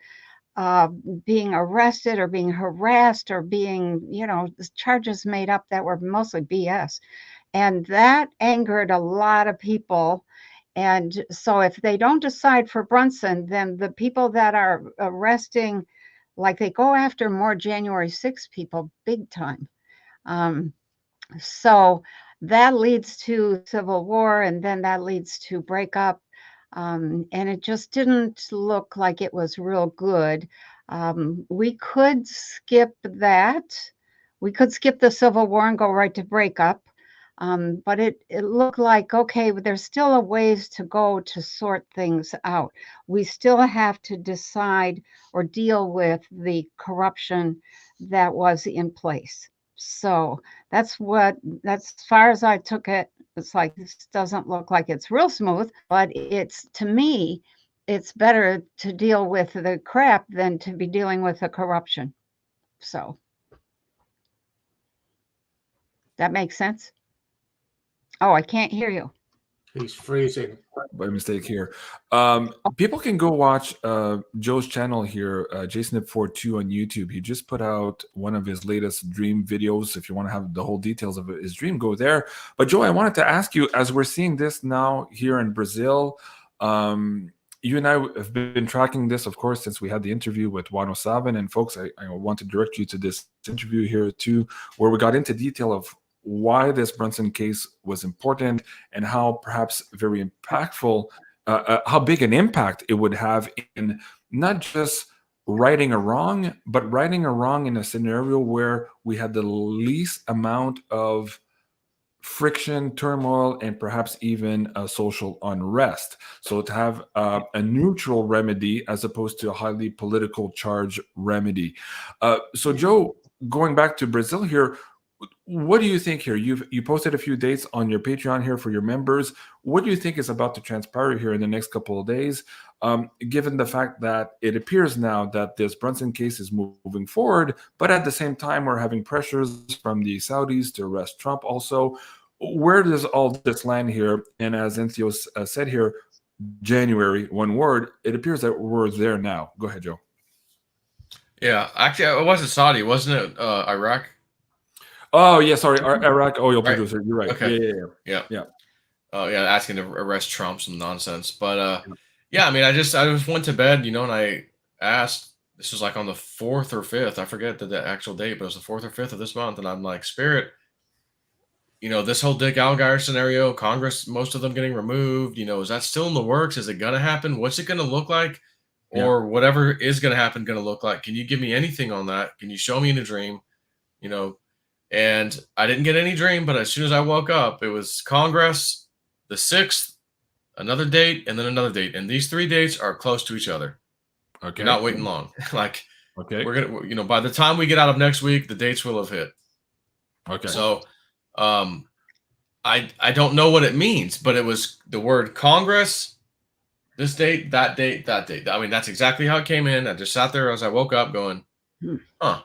being arrested or being harassed or being, charges made up that were mostly BS. And that angered a lot of people. And so if they don't decide for Brunson, then the people that are arresting, like they go after more January 6 people big time. So that leads to civil war, and then that leads to breakup. And it just didn't look like it was real good. We could skip that. We could skip the civil war and go right to breakup. But it looked like, okay, there's still a ways to go to sort things out. We still have to decide or deal with the corruption that was in place. So that's as far as I took it. It's like, this doesn't look like it's real smooth, but to me, it's better to deal with the crap than to be dealing with the corruption. So that makes sense. Oh, I can't hear you. He's freezing. By mistake here. People can go watch Joe's channel here, JSNIP4 on YouTube. He just put out one of his latest dream videos. If you want to have the whole details of his dream, go there. But Joe, I wanted to ask you, as we're seeing this now here in Brazil, you and I have been tracking this, of course, since we had the interview with 107. And folks, I want to direct you to this interview here too, where we got into detail of why this Brunson case was important and how perhaps very impactful, how big an impact it would have in not just righting a wrong, but righting a wrong in a scenario where we had the least amount of friction, turmoil, and perhaps even social unrest. So to have a neutral remedy as opposed to a highly political charge remedy. So Joe, going back to Brazil here, what do you think here? You posted a few dates on your Patreon here for your members. What do you think is about to transpire here in the next couple of days? Given the fact that it appears now that this Brunson case is moving forward, but at the same time, we're having pressures from the Saudis to arrest Trump also. Where does all this land here? And as Entheos said here, January, one word, it appears that we're there now. Go ahead, Joe. Yeah, actually, it wasn't Saudi, wasn't it? Iraq. Oh yeah, sorry, Iraq oil Right. producer. You're right. Okay. Yeah. Yeah, asking to arrest Trump, some nonsense. But yeah, I mean, I just went to bed, and I asked. This was like on the 4th or 5th. I forget the actual date, but it was the 4th or 5th of this month, and I'm like, Spirit, this whole Dick Allgaier scenario, Congress, most of them getting removed. Is that still in the works? Is it gonna happen? What's it gonna look like? Or whatever is gonna happen, gonna look like? Can you give me anything on that? Can you show me in a dream? And I didn't get any dream, but as soon as I woke up, it was Congress, the 6th, another date, and then another date. And these 3 dates are close to each other. Okay. You're not waiting long. Okay. We're gonna, by the time we get out of next week, the dates will have hit. Okay. So, I don't know what it means, but it was the word Congress, this date, that date, that date. I mean, that's exactly how it came in. I just sat there as I woke up going, huh.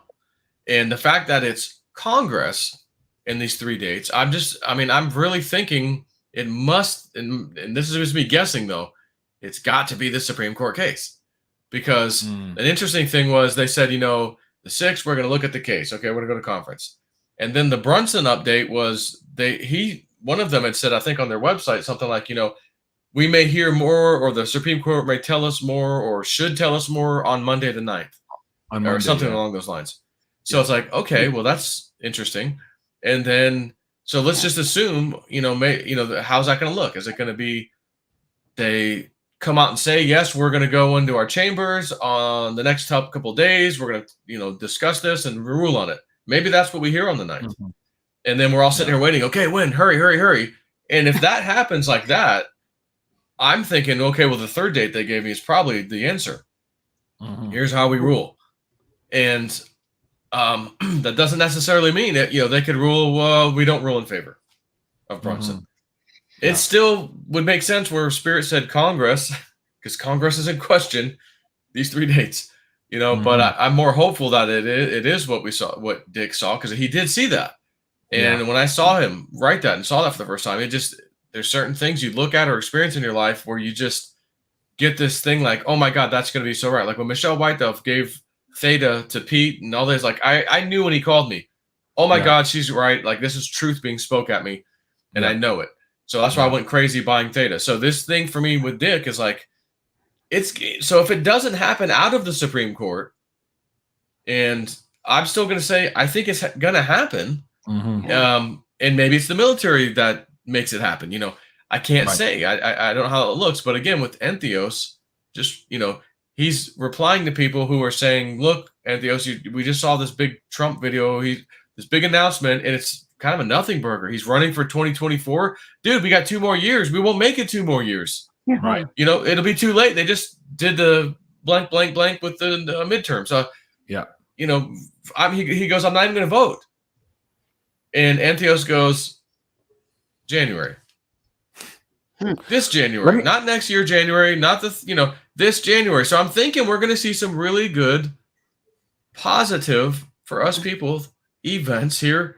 And the fact that it's Congress in these 3 dates, I'm really thinking it must, and this is just me guessing though, it's got to be the Supreme Court case. Because an interesting thing was they said, the 6th, we're going to look at the case. Okay, we're going to go to conference. And then the Brunson update was one of them had said, I think on their website, something like, we may hear more, or the Supreme Court may tell us more, or should tell us more on Monday the 9th, or something along those lines. So it's like, okay, well, that's interesting. And then, so let's just assume, how's that going to look? Is it going to be they come out and say, yes, we're going to go into our chambers on the next couple of days. We're going to, discuss this and rule on it. Maybe that's what we hear on the 9th. And then we're all sitting here waiting. Okay, when? Hurry, hurry, hurry. And if that happens like that, I'm thinking, okay, well, the 3rd date they gave me is probably the answer. Here's how we rule. And that doesn't necessarily mean that, they could rule, well, we don't rule in favor of Brunson. It still would make sense where Spirit said Congress, because Congress is in question, these 3 dates, but I'm more hopeful that it is what we saw, what Dick saw, because he did see that. And when I saw him write that and saw that for the first time, there's certain things you look at or experience in your life where you just get this thing like, oh my God, that's going to be so right. Like when Michelle Whitedove gave Theta to Pete and all this, like I knew when he called me, oh my God, she's right. Like this is truth being spoke at me, and I know it. So that's why I went crazy buying Theta. So this thing for me with Dick is like, so if it doesn't happen out of the Supreme Court, and I'm still going to say, I think it's going to happen. And maybe it's the military that makes it happen. I can't say, I don't know how it looks, but again, with Entheos, just, he's replying to people who are saying, look, Entheos, we just saw this big Trump video. This big announcement, and it's kind of a nothing burger. He's running for 2024. Dude, we got 2 more years. We won't make it 2 more years. Right. It'll be too late. They just did the blank, blank, blank with the midterm. So, he goes, I'm not even going to vote. And Entheos goes, January. This January, not next year, January, not this January. So I'm thinking we're going to see some really good, positive for us people events here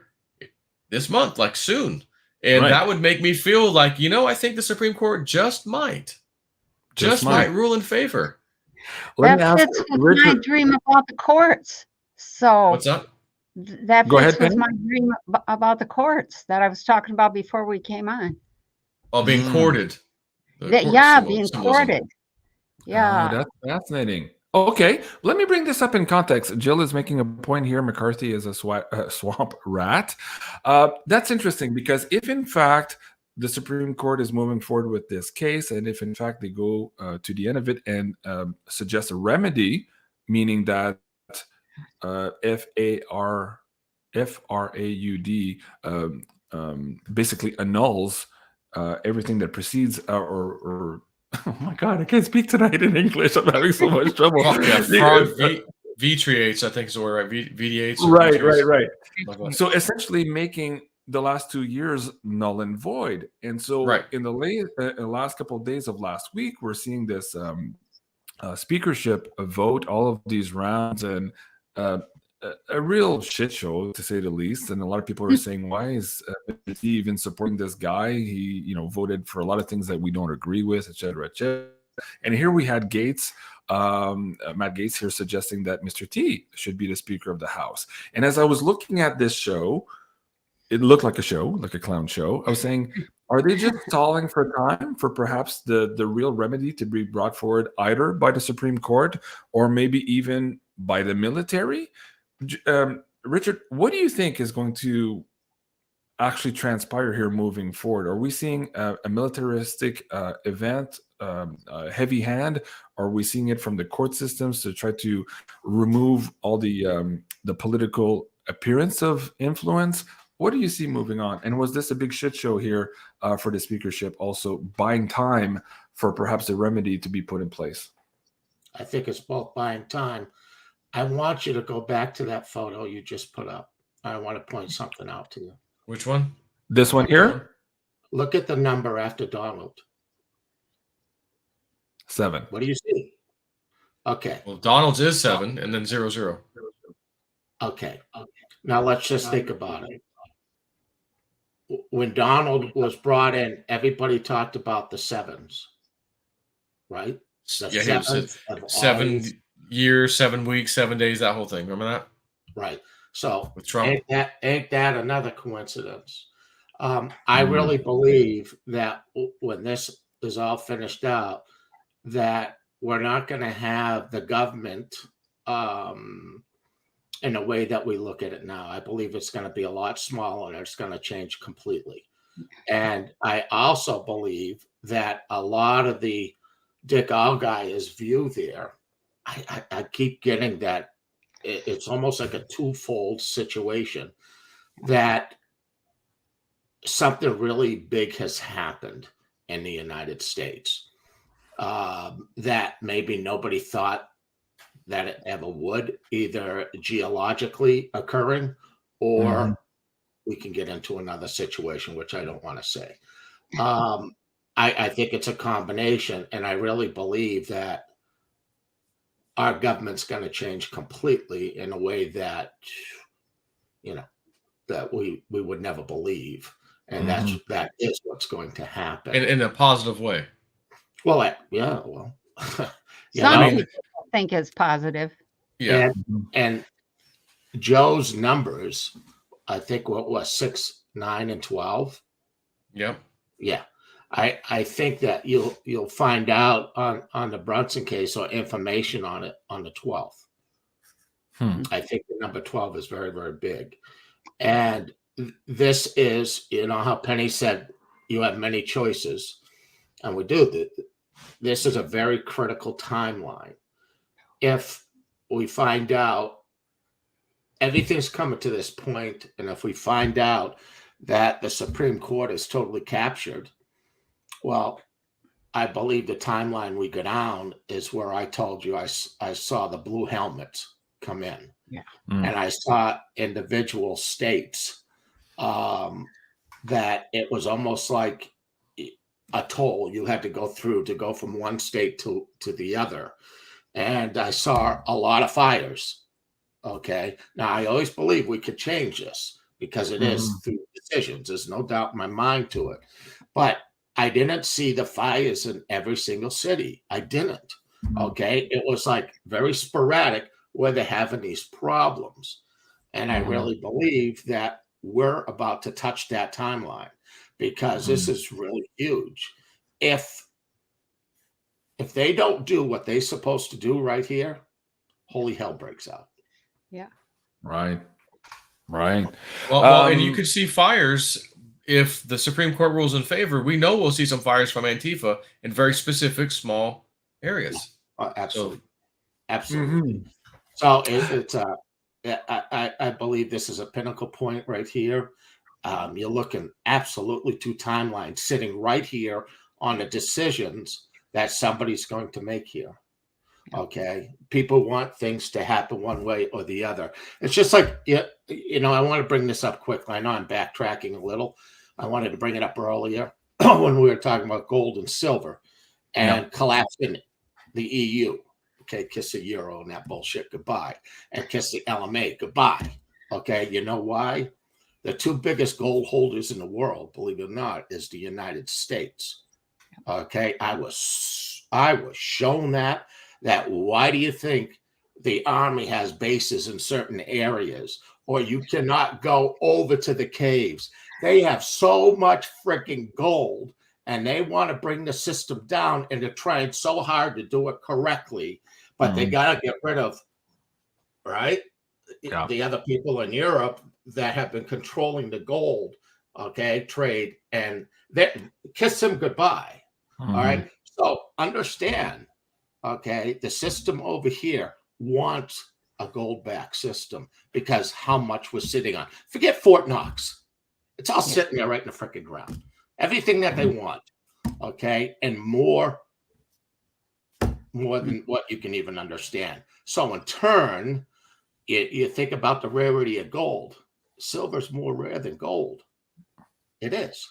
this month, like soon. And that would make me feel like, I think the Supreme Court just might rule in favor. That fits with my dream about the courts. So what's up? That fits with my dream about the courts that I was talking about before we came on. Oh, being courted. Being courted. Yeah. Oh, that's fascinating. Okay, let me bring this up in context. Jill is making a point here. McCarthy is a swamp rat. That's interesting because if, in fact, the Supreme Court is moving forward with this case, and if, in fact, they go to the end of it and suggest a remedy, meaning that FRAUD basically annuls everything that precedes or oh my God, I can't speak tonight in English. I'm having so much trouble. Vitiates, I think is the word, right? Vitiates. Right. So essentially making the last 2 years null and void. And so in the last couple of days of last week, we're seeing this speakership vote, all of these rounds, and a real shit show, to say the least. And a lot of people are saying, why is he even supporting this guy? He, voted for a lot of things that we don't agree with, et cetera, et cetera. And here we had Gates, Matt Gaetz here, suggesting that Mr. T should be the Speaker of the House. And as I was looking at this show, it looked like a show, like a clown show. I was saying, are they just stalling for time for perhaps the real remedy to be brought forward either by the Supreme Court or maybe even by the military? Richard, what do you think is going to actually transpire here moving forward? Are we seeing a militaristic event, a heavy hand? Are we seeing it from the court systems to try to remove all the political appearance of influence? What do you see moving on? And was this a big shit show here for the speakership, also buying time for perhaps a remedy to be put in place? I think it's both buying time. I want you to go back to that photo you just put up. I want to point something out to you. Which one? This one here? Look at the number after Donald. 7. What do you see? Okay. Well, Donald's is 7 and then 00. Okay. Now let's just think about it. When Donald was brought in, everybody talked about the 7s, right? He was 7 years, 7 weeks, 7 days, that whole thing. Remember that? Right. So with Trump. Ain't that another coincidence? I really believe that when this is all finished out, that we're not going to have the government in a way that we look at it now. I believe it's going to be a lot smaller and it's going to change completely. And I also believe that a lot of the Dick All-Guy's view there, I keep getting that it's almost like a twofold situation, that something really big has happened in the United States that maybe nobody thought that it ever would, either geologically occurring or we can get into another situation, which I don't want to say. I think it's a combination, and I really believe that our government's going to change completely in a way that, that we would never believe. And that is what's going to happen. In a positive way. Well, yeah, well. Some people think it's positive. Yeah. And Joe's numbers, I think what was 6, 9, and 12. Yep. Yeah. I think that you'll find out on the Brunson case or information on it on the 12th. I think the number 12 is very, very big. And this is, how Penny said, you have many choices. And we do. This is a very critical timeline. If we find out everything's coming to this point, and if we find out that the Supreme Court is totally captured, well, I believe the timeline we go down is where I told you I saw the blue helmets come in. Yeah. And I saw individual states that it was almost like a toll you had to go through to go from one state to the other. And I saw a lot of fires. Okay. Now, I always believe we could change this because it is through decisions. There's no doubt in my mind to it. But I didn't see the fires in every single city. I didn't. Okay. It was like very sporadic where they're having these problems. And I really believe that we're about to touch that timeline because this is really huge. If they don't do what they're supposed to do right here, holy hell breaks out. Yeah. Right. Well, and you could see fires if the Supreme Court rules in favor. We know we'll see some fires from Antifa in very specific small areas. Absolutely. Absolutely. So it's I believe this is a pinnacle point right here. You're looking absolutely two timelines sitting right here on the decisions that somebody's going to make here. Okay, people want things to happen one way or the other. It's just like, you know, I want to bring this up quickly. I know I'm backtracking a little. I wanted to bring it up earlier when we were talking about gold and silver and collapsing the EU. Okay, kiss the euro and that bullshit goodbye, and kiss the LMA goodbye. Okay, you know why? The two biggest gold holders in the world, believe it or not, is the United States. Okay, I was shown that why do you think the Army has bases in certain areas, or you cannot go over to the caves? They have so much freaking gold, and they want to bring the system down, and they're trying so hard to do it correctly, but they got to get rid of, right? Yeah. The other people in Europe that have been controlling the gold, okay, trade, and they kiss them goodbye. All right. So understand, okay, the system over here wants a gold-backed system because how much we're sitting on. Forget Fort Knox. It's all sitting there right in the freaking ground. Everything that they want, okay, and more than what you can even understand. So in turn, you think about the rarity of gold. Silver's more rare than gold. It is.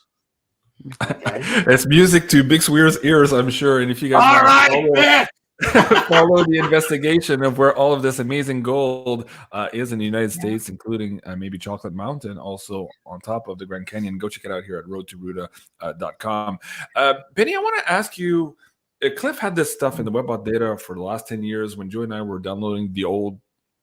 Okay. It's music to Big Swear's ears, I'm sure. And if you guys follow the investigation of where all of this amazing gold is in the United States, including maybe Chocolate Mountain, also on top of the Grand Canyon, go check it out here at roadtoruta.com. Penny, I want to ask you, Cliff had this stuff in the WebBot data for the last 10 years when Joe and I were downloading the old,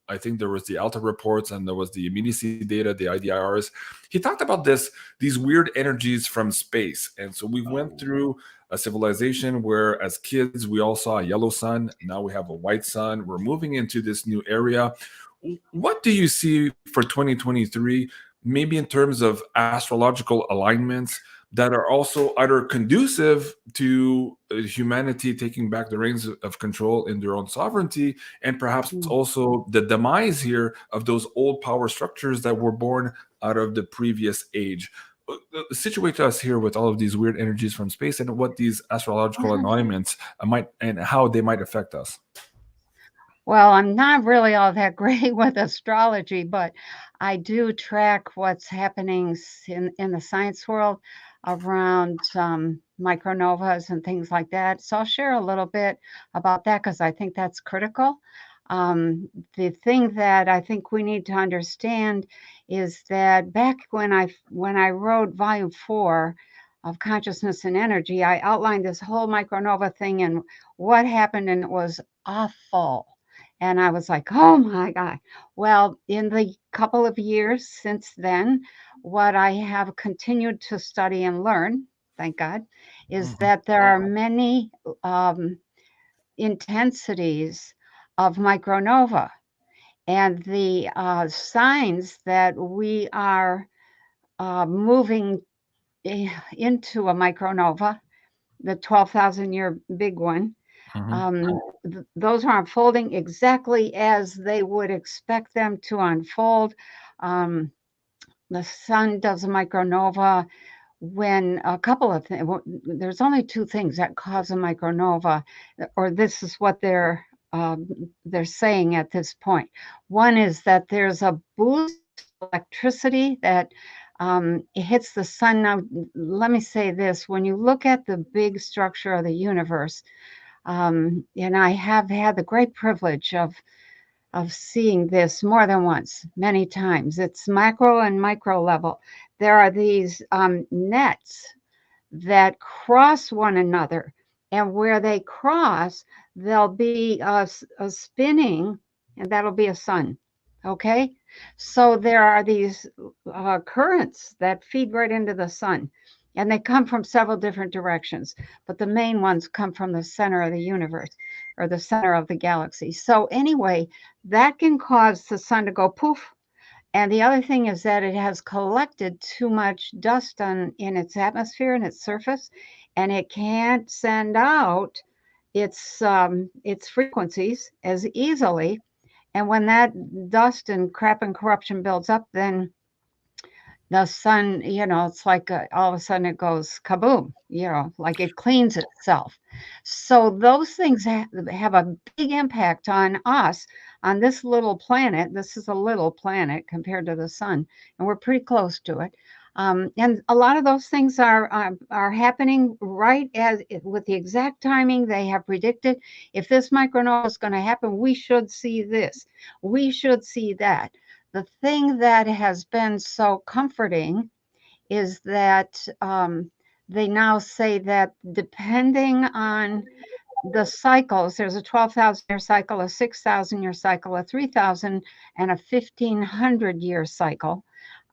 I think there was the Alta reports and there was the immediacy data, the IDRs. He talked about these weird energies from space. And so we went through a civilization where as kids, we all saw a yellow sun. Now we have a white sun. We're moving into this new area. What do you see for 2023, maybe in terms of astrological alignments that are also either conducive to humanity taking back the reins of control in their own sovereignty, and perhaps also the demise here of those old power structures that were born out of the previous age? Situate us here with all of these weird energies from space and what these astrological alignments might and how they might affect us. Well, I'm not really all that great with astrology, but I do track what's happening in the science world around micronovas and things like that. So I'll share a little bit about that because I think that's critical. The thing that I think we need to understand is that back when I wrote Volume 4 of Consciousness and Energy, I outlined this whole micronova thing and what happened, and it was awful. And I was like, oh my God. Well, in the couple of years since then, what I have continued to study and learn, thank God, is that there are many intensities of micronova. And the signs that we are moving into a micronova, the 12,000-year big one, those are unfolding exactly as they would expect them to unfold. The sun does a micronova when a couple of things, there's only two things that cause a micronova, or this is what they're saying at this point. One is that there's a boost of electricity that it hits the sun. Now, let me say this, when you look at the big structure of the universe, and I have had the great privilege of seeing this more than once, many times. It's macro and micro level. There are these nets that cross one another, and where they cross, there'll be a spinning, and that'll be a sun. Okay, so there are these currents that feed right into the sun. And they come from several different directions, but the main ones come from the center of the universe or the center of the galaxy. So anyway, that can cause the sun to go poof. And the other thing is that it has collected too much dust in its atmosphere and its surface, and it can't send out its frequencies as easily. And when that dust and crap and corruption builds up, then the sun, you know, it's like all of a sudden it goes kaboom, you know, like it cleans itself. So those things have a big impact on us on this little planet. This is a little planet compared to the sun, and we're pretty close to it. And a lot of those things are happening right as with the exact timing they have predicted. If this micronova is going to happen, we should see this. We should see that. The thing that has been so comforting is that they now say that depending on the cycles, there's a 12,000 year cycle, a 6,000 year cycle, a 3,000, and a 1,500 year cycle.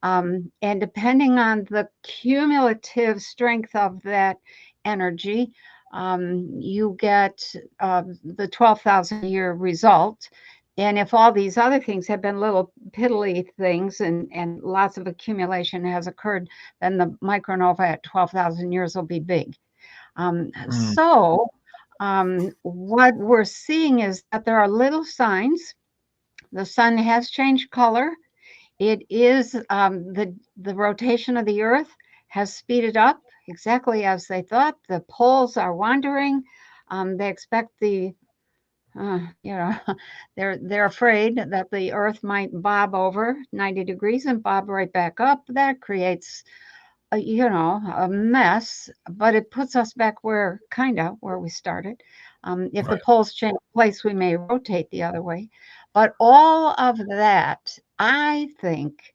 And depending on the cumulative strength of that energy, you get the 12,000 year result. And if all these other things have been little piddly things and lots of accumulation has occurred, then the micronova at 12,000 years will be big. So what we're seeing is that there are little signs. The sun has changed color. It is the rotation of the earth has speeded up exactly as they thought. The poles are wandering. They expect the you know, they're afraid that the earth might bob over 90 degrees and bob right back up. That creates you know, a mess, but it puts us back where we started. If the poles change place, we may rotate the other way. But all of that, I think,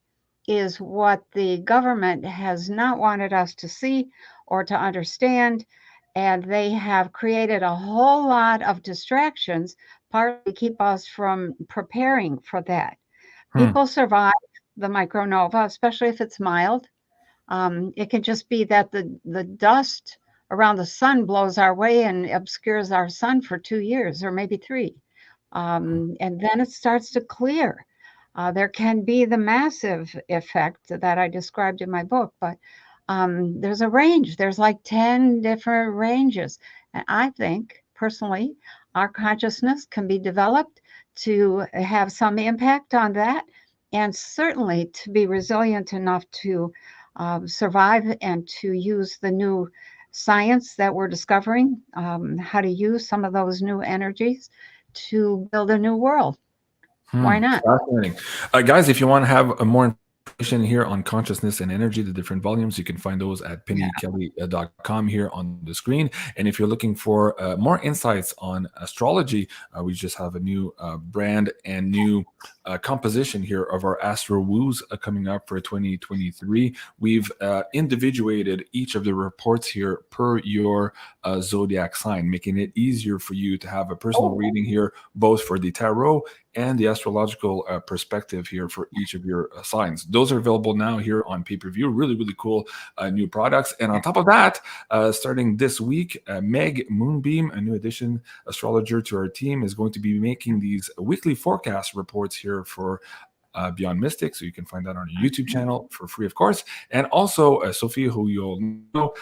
is what the government has not wanted us to see or to understand. And they have created a whole lot of distractions, partly to keep us from preparing for that. People survive the micronova, especially if it's mild. It can just be that the dust around the sun blows our way and obscures our sun for 2 years or maybe 3. And then it starts to clear. There can be the massive effect that I described in my book, but there's a range. There's like 10 different ranges. And I think, personally, our consciousness can be developed to have some impact on that, and certainly to be resilient enough to survive and to use the new science that we're discovering, how to use some of those new energies to build a new world. Why not? Fascinating. Guys, if you want to have a more information here on consciousness and energy, the different volumes, you can find those at pennykelly.com here on the screen. And if you're looking for more insights on astrology, we just have a new brand and new composition here of our Astro Woos coming up for 2023. We've individuated each of the reports here per your zodiac sign, making it easier for you to have a personal reading here, both for the tarot and the astrological perspective here for each of your signs. Those are available now here on pay-per-view. Really, really cool new products. And on top of that, starting this week, Meg Moonbeam, a new addition astrologer to our team, is going to be making these weekly forecast reports here for Beyond Mystic. So you can find that on our YouTube channel for free, of course. And also Sophia, who you'll know,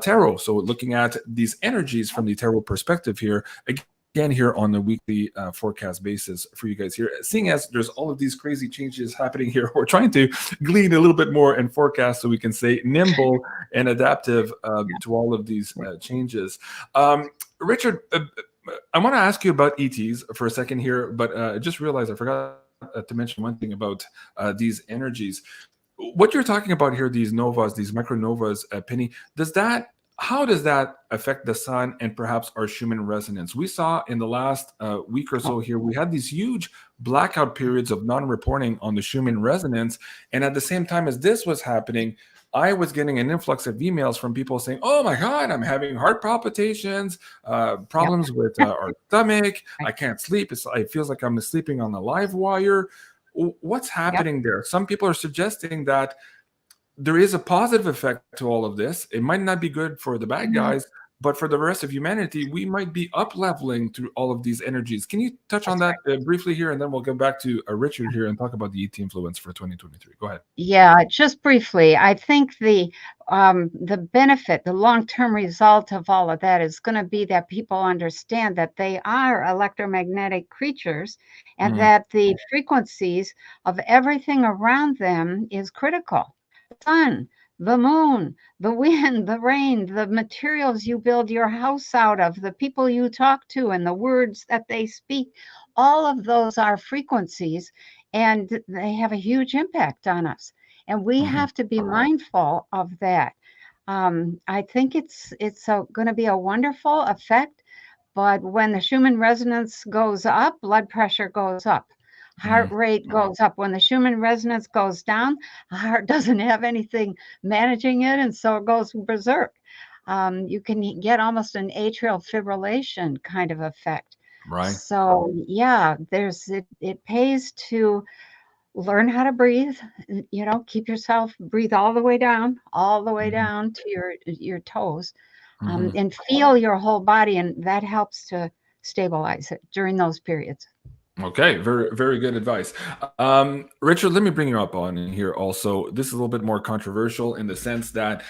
tarot. So looking at these energies from the tarot perspective here, again here on the weekly forecast basis for you guys here. Seeing as there's all of these crazy changes happening here, we're trying to glean a little bit more and forecast so we can stay nimble and adaptive to all of these changes. Richard, I want to ask you about ETs for a second here, but I just realized I forgot to mention one thing about these energies. What you're talking about here, these novas, these micronovas, Penny, how does that affect the sun and perhaps our Schumann resonance? We saw in the last week or so here, we had these huge blackout periods of non-reporting on the Schumann resonance. And at the same time as this was happening, I was getting an influx of emails from people saying, oh my God, I'm having heart palpitations, problems with our stomach. I can't sleep. It feels like I'm sleeping on a live wire. What's happening there? Some people are suggesting that there is a positive effect to all of this. It might not be good for the bad guys, but for the rest of humanity, we might be up-leveling through all of these energies. Can you touch on that briefly here, and then we'll go back to Richard here and talk about the ET influence for 2023. Go ahead. Yeah, just briefly. I think the benefit, the long-term result of all of that is going to be that people understand that they are electromagnetic creatures and that the frequencies of everything around them is critical. sun, the moon, the wind, the rain, the materials you build your house out of, the people you talk to, and the words that they speak. All of those are frequencies, and they have a huge impact on us. And we have to be mindful of that. I think it's going to be a wonderful effect. But when the Schumann resonance goes up, blood pressure goes up. Heart rate goes up. When the Schumann resonance goes down, the heart doesn't have anything managing it, and so it goes berserk. You can get almost an atrial fibrillation kind of effect. Right. So yeah, it pays to learn how to breathe. Keep yourself, breathe all the way down to your toes. And feel your whole body, and that helps to stabilize it during those periods. Okay, very, very good advice. Richard, let me bring you up on here also. This is a little bit more controversial in the sense that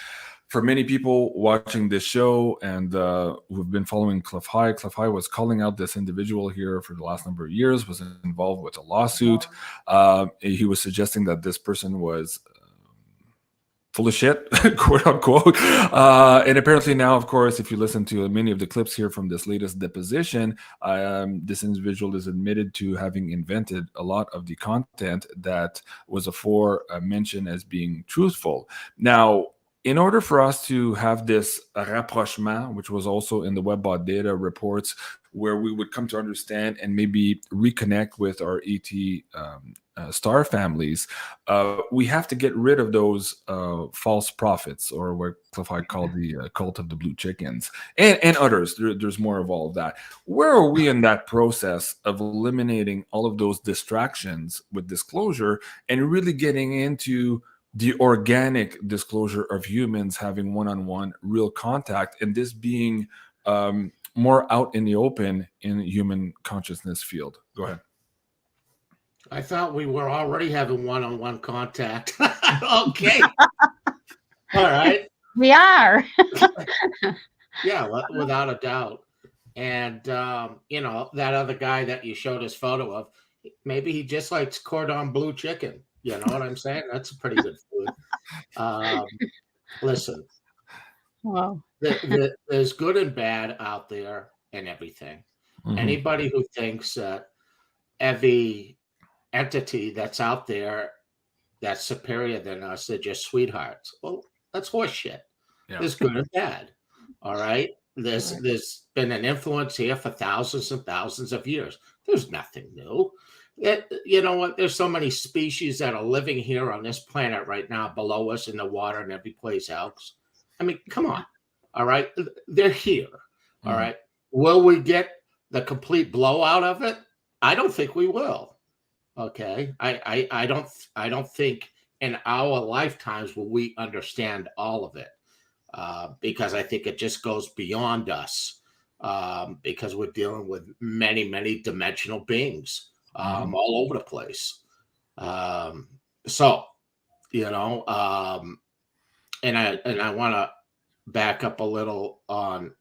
for many people watching this show and who've been following Cliff High was calling out this individual here for the last number of years, was involved with a lawsuit. He was suggesting that this person was full of shit, quote unquote. And apparently now, of course, if you listen to many of the clips here from this latest deposition, this individual is admitted to having invented a lot of the content that was aforementioned as being truthful. Now, in order for us to have this rapprochement, which was also in the WebBot data reports, where we would come to understand and maybe reconnect with our ET star families, we have to get rid of those false prophets, or what Cliff High called the cult of the blue chickens, and others. There's more of all of that. Where are we in that process of eliminating all of those distractions with disclosure and really getting into the organic disclosure of humans having one-on-one real contact, and this being more out in the open in the human consciousness field? Go ahead. I thought we were already having one-on-one contact. Okay. All right. We are. Yeah, without a doubt. And, that other guy that you showed us photo of, maybe he just likes cordon bleu chicken. You know what I'm saying? That's a pretty good food. Listen, Wow. there's good and bad out there and everything. Anybody who thinks that every entity that's out there that's superior than us, they're just sweethearts. Well, that's horseshit. Yeah. There's good and bad. All right. There's been an influence here for thousands and thousands of years. There's nothing new. You know what? There's so many species that are living here on this planet right now, below us in the water and every place else. I mean, come on. All right. They're here. All right. Will we get the complete blowout of it? I don't think we will. Okay. I don't think in our lifetimes will we understand all of it, because I think it just goes beyond us, because we're dealing with many, many dimensional beings. All over the place. So, and I want to back up a little on,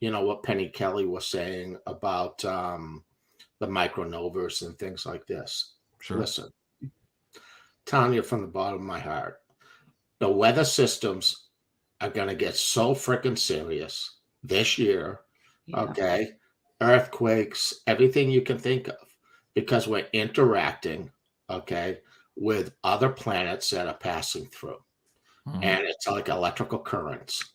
what Penny Kelly was saying about the micronovas and things like this. Sure. Listen, telling you from the bottom of my heart, the weather systems are going to get so freaking serious this year. Yeah. Okay. Earthquakes, everything you can think of. Because we're interacting, okay, with other planets that are passing through. And it's like electrical currents.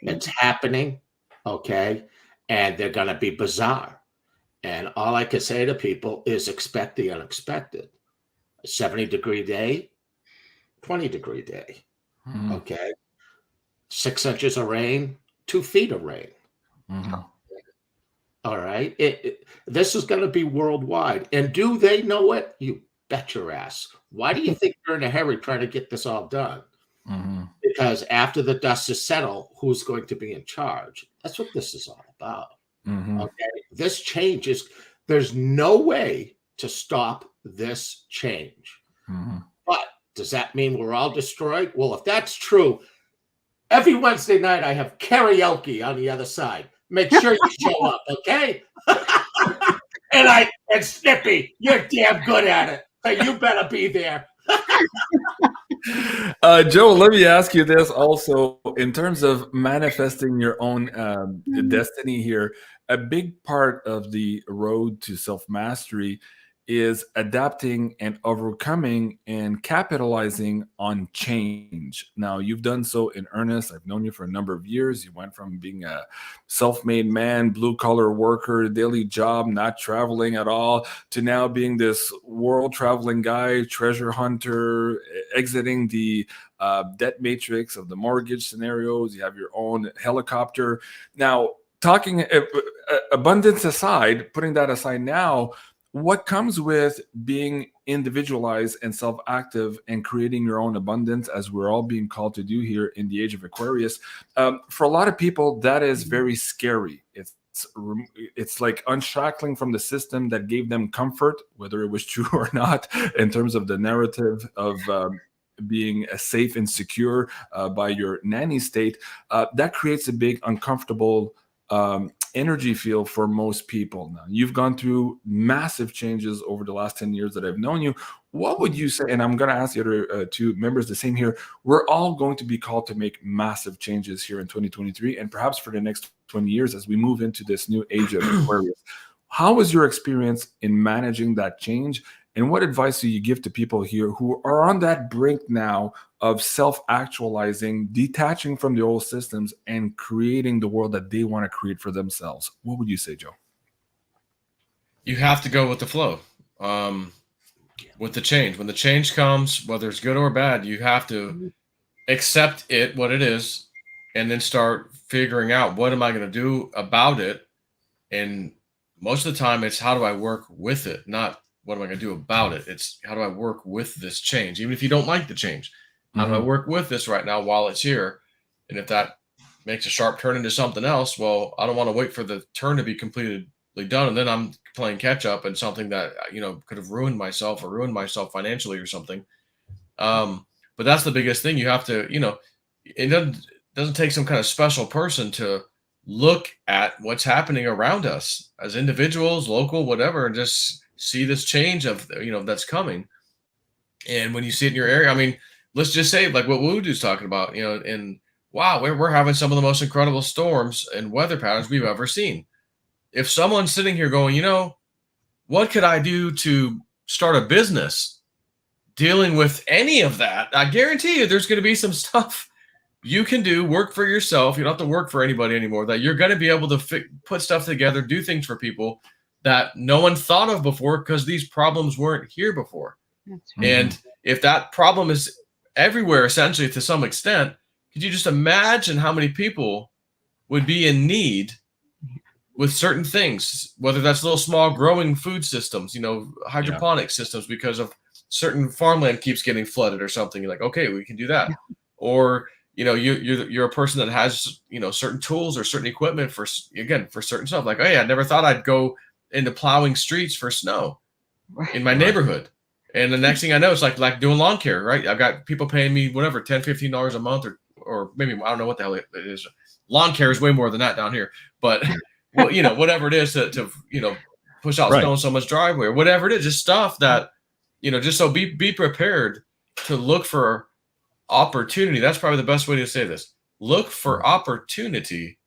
It's happening, okay, and they're going to be bizarre. And all I can say to people is expect the unexpected. A 70-degree day, 20-degree day, okay? 6 inches of rain, 2 feet of rain. All right. This is going to be worldwide. And do they know it? You bet your ass. Why do you think they're in a hurry trying to get this all done? Because after the dust is settled, who's going to be in charge? That's what this is all about. Okay. This change there's no way to stop this change. But does that mean we're all destroyed? Well, if that's true, every Wednesday night I have karaoke on the other side. Make sure you show up, okay? and Snippy, you're damn good at it. So you better be there. Joe, let me ask you this also. In terms of manifesting your own destiny here, a big part of the road to self-mastery is adapting and overcoming and capitalizing on change. Now, you've done so in earnest. I've known you for a number of years. You went from being a self-made man, blue-collar worker, daily job, not traveling at all, to now being this world-traveling guy, treasure hunter, exiting the debt matrix of the mortgage scenarios. You have your own helicopter. Now, talking abundance aside, putting that aside now, what comes with being individualized and self-active and creating your own abundance, as we're all being called to do here in the age of Aquarius? For a lot of people, that is very scary. It's like unshackling from the system that gave them comfort, whether it was true or not, in terms of the narrative of being safe and secure by your nanny state. That creates a big uncomfortable energy field for most people. Now, you've gone through massive changes over the last 10 years that I've known you. What would you say, and I'm going to ask the other two members the same here, we're all going to be called to make massive changes here in 2023 and perhaps for the next 20 years as we move into this new age of Aquarius. How was your experience in managing that change? And what advice do you give to people here who are on that brink now of self-actualizing, detaching from the old systems, and creating the world that they want to create for themselves? What would you say, Joe? You have to go with the flow. With the change. When the change comes, whether it's good or bad, you have to accept it, what it is, and then start figuring out, what am I going to do about it? And most of the time, it's how do I work with it, not what am I going to do about it? It's how do I work with this change? Even if you don't like the change, how do I work with this right now while it's here? And if that makes a sharp turn into something else, well, I don't want to wait for the turn to be completely done. And then I'm playing catch up and something that, could have ruined myself or ruined myself financially or something. But that's the biggest thing. You have to, it doesn't take some kind of special person to look at what's happening around us as individuals, local, whatever, and just see this change of, that's coming. And when you see it in your area, I mean, let's just say like what Wudu's talking about, and wow, we're having some of the most incredible storms and weather patterns we've ever seen. If someone's sitting here going, what could I do to start a business dealing with any of that? I guarantee you there's going to be some stuff you can do, work for yourself. You don't have to work for anybody anymore, that you're going to be able to put stuff together, do things for people that no one thought of before because these problems weren't here before. That's right. And if that problem is everywhere, essentially to some extent, could you just imagine how many people would be in need with certain things, whether that's little small growing food systems, hydroponic systems, because of certain farmland keeps getting flooded or something. You're like, okay, we can do that. Or, you're a person that has, certain tools or certain equipment for certain stuff. Like, oh yeah, I never thought I'd go into plowing streets for snow in my neighborhood. And the next thing I know, it's like doing lawn care, right? I've got people paying me whatever, $10, $15 a month or maybe, I don't know what the hell it is. Lawn care is way more than that down here, but well, whatever it is to push out snow in someone's driveway or whatever it is, just stuff that, just so be prepared to look for opportunity. That's probably the best way to say this. Look for opportunity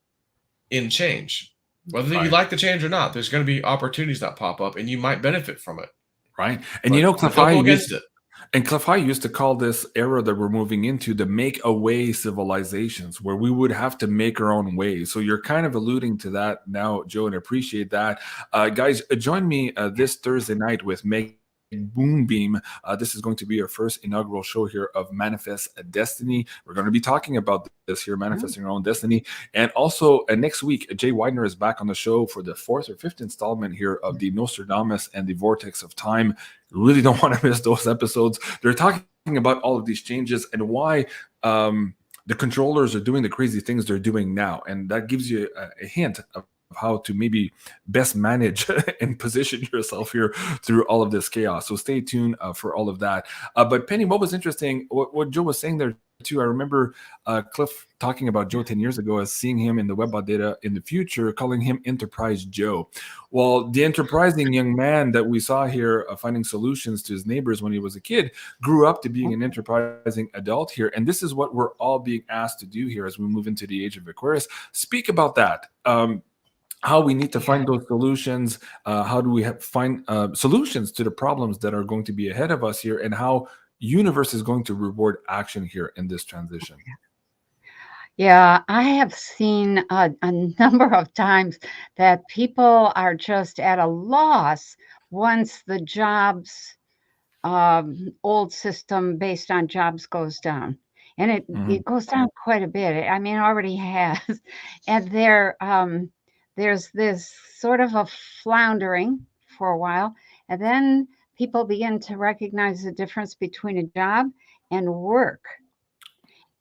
in change. Whether you like the change or not, there's going to be opportunities that pop up and you might benefit from it. Right. And Cliff used to call this era that we're moving into the make a way civilizations, where we would have to make our own way. So you're kind of alluding to that now, Joe, and appreciate that. Guys, join me this Thursday night with Meg Moonbeam. This is going to be our first inaugural show here of Manifest a Destiny. We're going to be talking about this here, manifesting our own destiny. And also next week, Jay Widener is back on the show for the 4th or 5th installment here of the Nostradamus and the Vortex of Time. You really don't want to miss those episodes. They're talking about all of these changes and why the controllers are doing the crazy things they're doing now. And that gives you a hint of how to maybe best manage and position yourself here through all of this chaos. So stay tuned for all of that. But Penny, what was interesting, what Joe was saying there too, I remember Cliff talking about Joe 10 years ago as seeing him in the Webbot data in the future, calling him Enterprise Joe. Well, the enterprising young man that we saw here finding solutions to his neighbors when he was a kid grew up to being an enterprising adult here. And this is what we're all being asked to do here as we move into the age of Aquarius. Speak about that. How we need to find those solutions. How do we find solutions to the problems that are going to be ahead of us here, and how universe is going to reward action here in this transition? Yeah, I have seen a number of times that people are just at a loss once the jobs, old system based on jobs goes down. And it goes down quite a bit. I mean, it already has. And there's this sort of a floundering for a while. And then people begin to recognize the difference between a job and work.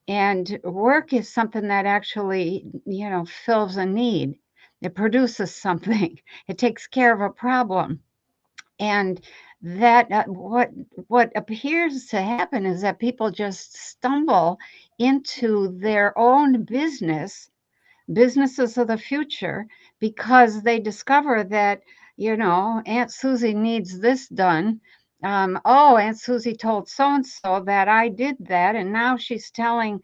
And work is something that actually, fills a need. It produces something. It takes care of a problem. And that what appears to happen is that people just stumble into their own businesses of the future, because they discover that, Aunt Susie needs this done. Aunt Susie told so-and-so that I did that, and now she's telling,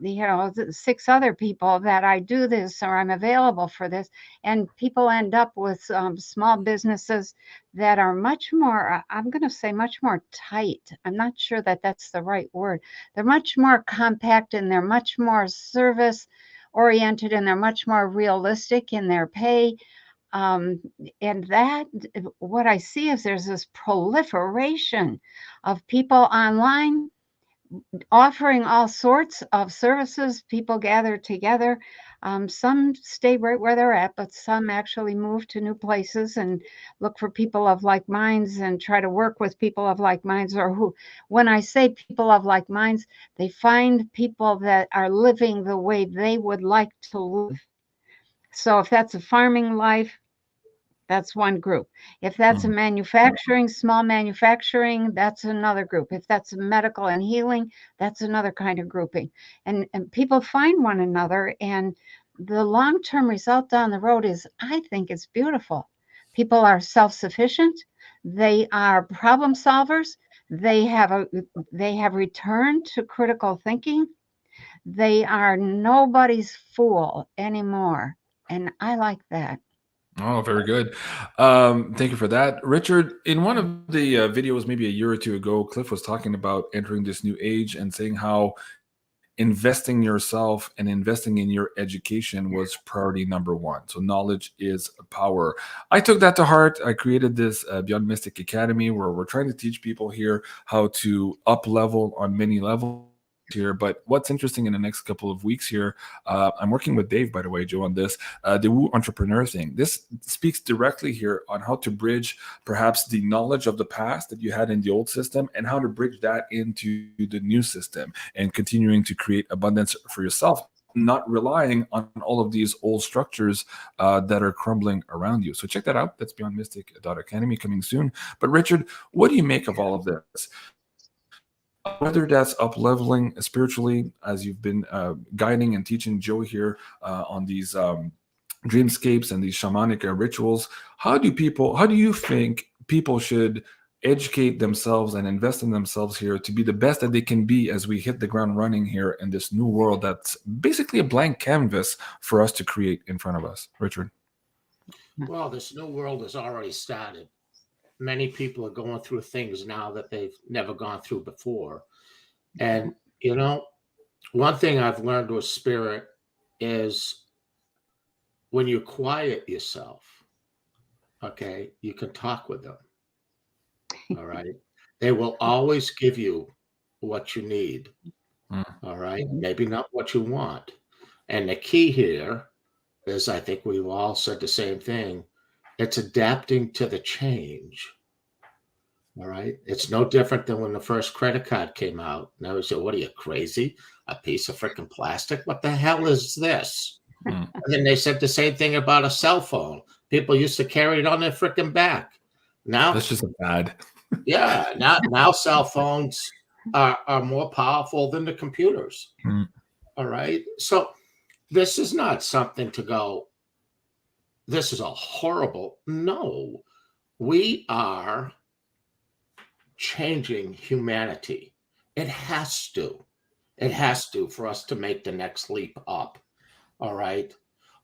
6 other people that I do this or I'm available for this. And people end up with small businesses that are much more, I'm going to say much more tight. I'm not sure that that's the right word. They're much more compact, and they're much more service oriented, and they're much more realistic in their pay. And that, what I see is there's this proliferation of people online offering all sorts of services. People gather together. Some stay right where they're at, but some actually move to new places and look for people of like minds and try to work with people of like minds, or who, when I say people of like minds, they find people that are living the way they would like to live. So if that's a farming life, that's one group. If that's a manufacturing, small manufacturing, that's another group. If that's medical and healing, that's another kind of grouping. And people find one another, and the long-term result down the road is, I think it's beautiful. People are self-sufficient. They are problem solvers. They have returned to critical thinking. They are nobody's fool anymore. And I like that. Oh, very good. Thank you for that. Richard, in one of the videos, maybe a year or two ago, Cliff was talking about entering this new age and saying how investing in yourself and investing in your education was priority number one. So knowledge is power. I took that to heart. I created this Beyond Mystic Academy, where we're trying to teach people here how to up level on many levels here. But what's interesting in the next couple of weeks here, I'm working with Dave, by the way, Joe, on this, the Woo Entrepreneur thing. This speaks directly here on how to bridge perhaps the knowledge of the past that you had in the old system, and how to bridge that into the new system, and continuing to create abundance for yourself, not relying on all of these old structures that are crumbling around you. So check that out. That's BeyondMystic.Academy, coming soon. But Richard, what do you make of all of this? Whether that's up leveling spiritually, as you've been guiding and teaching Joe here on these dreamscapes and these shamanic rituals, how do you think people should educate themselves and invest in themselves here to be the best that they can be as we hit the ground running here in this new world that's basically a blank canvas for us to create in front of us? Richard? Well, this new world has already started. Many people are going through things now that they've never gone through before. And, one thing I've learned with spirit is when you quiet yourself, okay, you can talk with them. All right. They will always give you what you need. All right. Maybe not what you want. And the key here is, I think we've all said the same thing. It's adapting to the change. All right. It's no different than when the first credit card came out. Now we say, what are you, crazy? A piece of freaking plastic? What the hell is this? And then they said the same thing about a cell phone. People used to carry it on their freaking back. Now That's just a fad. Yeah, now cell phones are more powerful than the computers. All right. So this is not something to go, this is a horrible. No, we are changing humanity. It has to. It has to for us to make the next leap up. All right.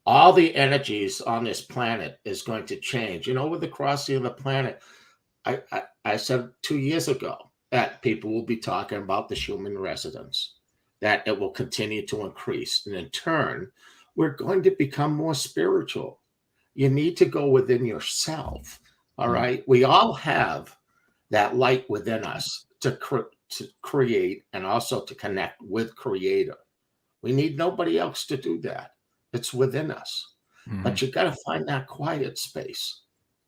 All the energies on this planet is going to change. You know, with the crossing of the planet, I said 2 years ago that people will be talking about the human residence, that it will continue to increase. And in turn, we're going to become more spiritual. You need to go within yourself. All right. We all have that light within us to create and also to connect with Creator. We need nobody else to do that. It's within us. But you got to find that quiet space,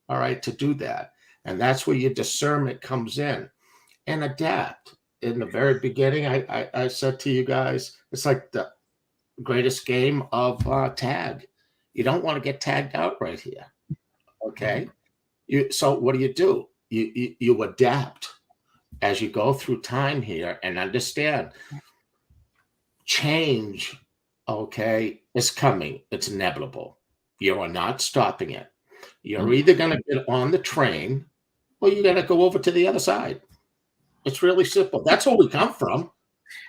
all right, to do that. And that's where your discernment comes in and adapt. In the very beginning, I said to you guys, it's like the greatest game of tag. You don't want to get tagged out right here. Okay. So what do? You adapt as you go through time here and understand change, okay, is coming. It's inevitable. You are not stopping it. You're either going to get on the train or you're going to go over to the other side. It's really simple. That's where we come from.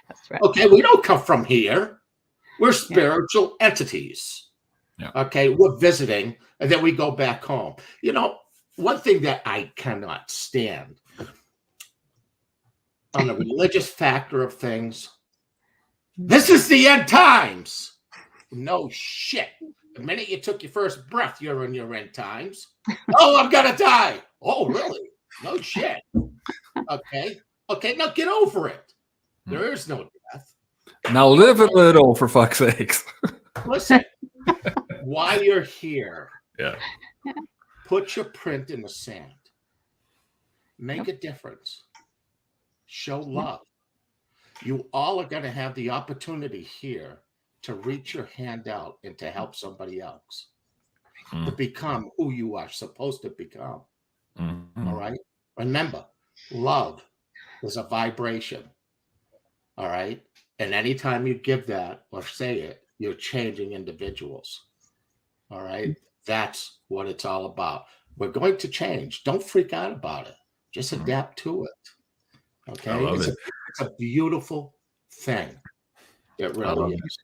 That's right. Okay, we don't come from here. We're spiritual entities. Yeah. Okay, we're visiting, and then we go back home. You know, one thing that I cannot stand on the religious factor of things, this is the end times. No shit. The minute you took your first breath, you're in your end times. Oh, I'm going to die. Oh, really? No shit. Okay. Okay, now get over it. There is no death. Now live a little, for fuck's sakes. Listen, while you're here, Yeah. put your print in the sand. Make a difference. Show love. You all are going to have the opportunity here to reach your hand out and to help somebody else. To become who you are supposed to become. All right? Remember, love is a vibration. All right? And anytime you give that or say it, you're changing individuals. All right? That's what it's all about. We're going to change. Don't freak out about it. Just adapt to it. Okay? I love it. It's a beautiful thing. It really is.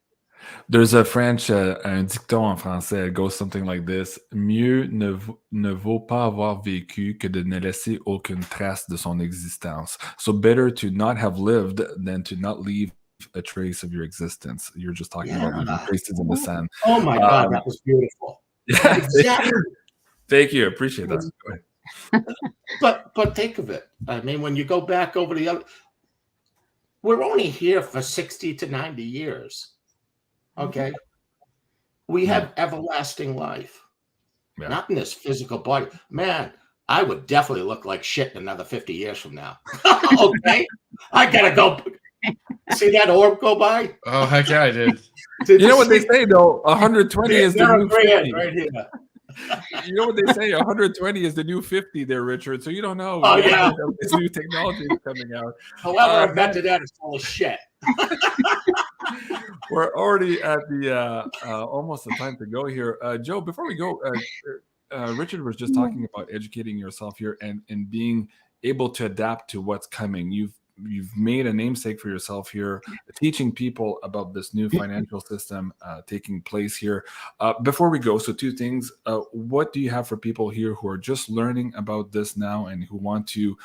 There's a French, un dicton en français. It goes something like this. Mieux ne vaut pas avoir vécu que de ne laisser aucune trace de son existence. So better to not have lived than to not leave a trace of your existence. You're just talking about leaving traces in the sand. Oh my God, that was beautiful. Yeah, Exactly. Thank you. Appreciate that. Go ahead. But think of it. I mean, when you go back over the other, we're only here for 60 to 90 years. Okay. We have everlasting life. Yeah. Not in this physical body. Man, I would definitely look like shit in another 50 years from now. Okay. I gotta go. See that orb go by? Oh, heck yeah, I did. You know what they say though? 120 is the new 50. Right here. You know what they say? 120 is the new 50 there, Richard. So you don't know. Oh, yeah. This new technology is coming out. Whoever invented that is full of shit. We're already at the almost the time to go here. Joe, before we go, Richard was just talking about educating yourself here and being able to adapt to what's coming. You've made a namesake for yourself here, teaching people about this new financial system taking place here. Before we go, so two things. What do you have for people here who are just learning about this now and who want to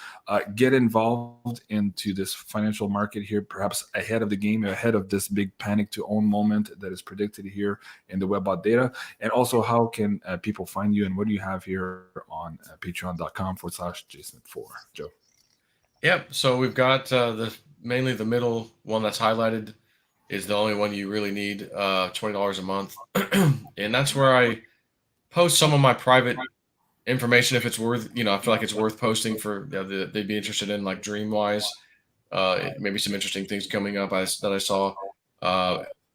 get involved into this financial market here, perhaps ahead of the game, ahead of this big panic to own moment that is predicted here in the Webbot data? And also, how can people find you and what do you have here on patreon.com/JSNIP4? Joe. Yep. So we've got mainly the middle one that's highlighted is the only one you really need, $20 a month. And that's where I post some of my private information if it's worth, I feel like it's worth posting for they'd be interested in, like dream wise, maybe some interesting things coming up that I saw.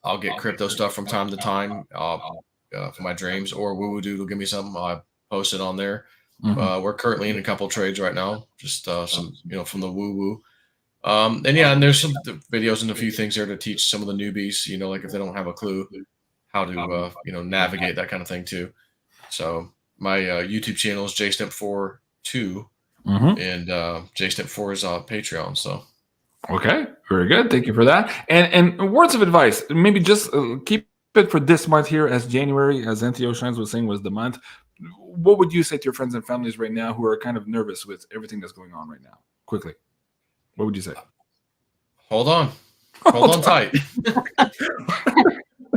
I'll get crypto stuff from time to time for my dreams, or Woo Woo Dude will give me something. I post it on there. We're currently in a couple trades right now, just some, from the Woo Woo. And there's some videos and a few things there to teach some of the newbies, like if they don't have a clue how to, navigate that kind of thing too. So my YouTube channel is JSNIP4 2, and JSNIP4 is Patreon. So. Okay, very good. Thank you for that. And words of advice, maybe just keep it for this month here, as January, as NTO Shines was saying, was the month. What would you say to your friends and families right now who are kind of nervous with everything that's going on right now? Quickly, what would you say? Hold on. Hold on tight.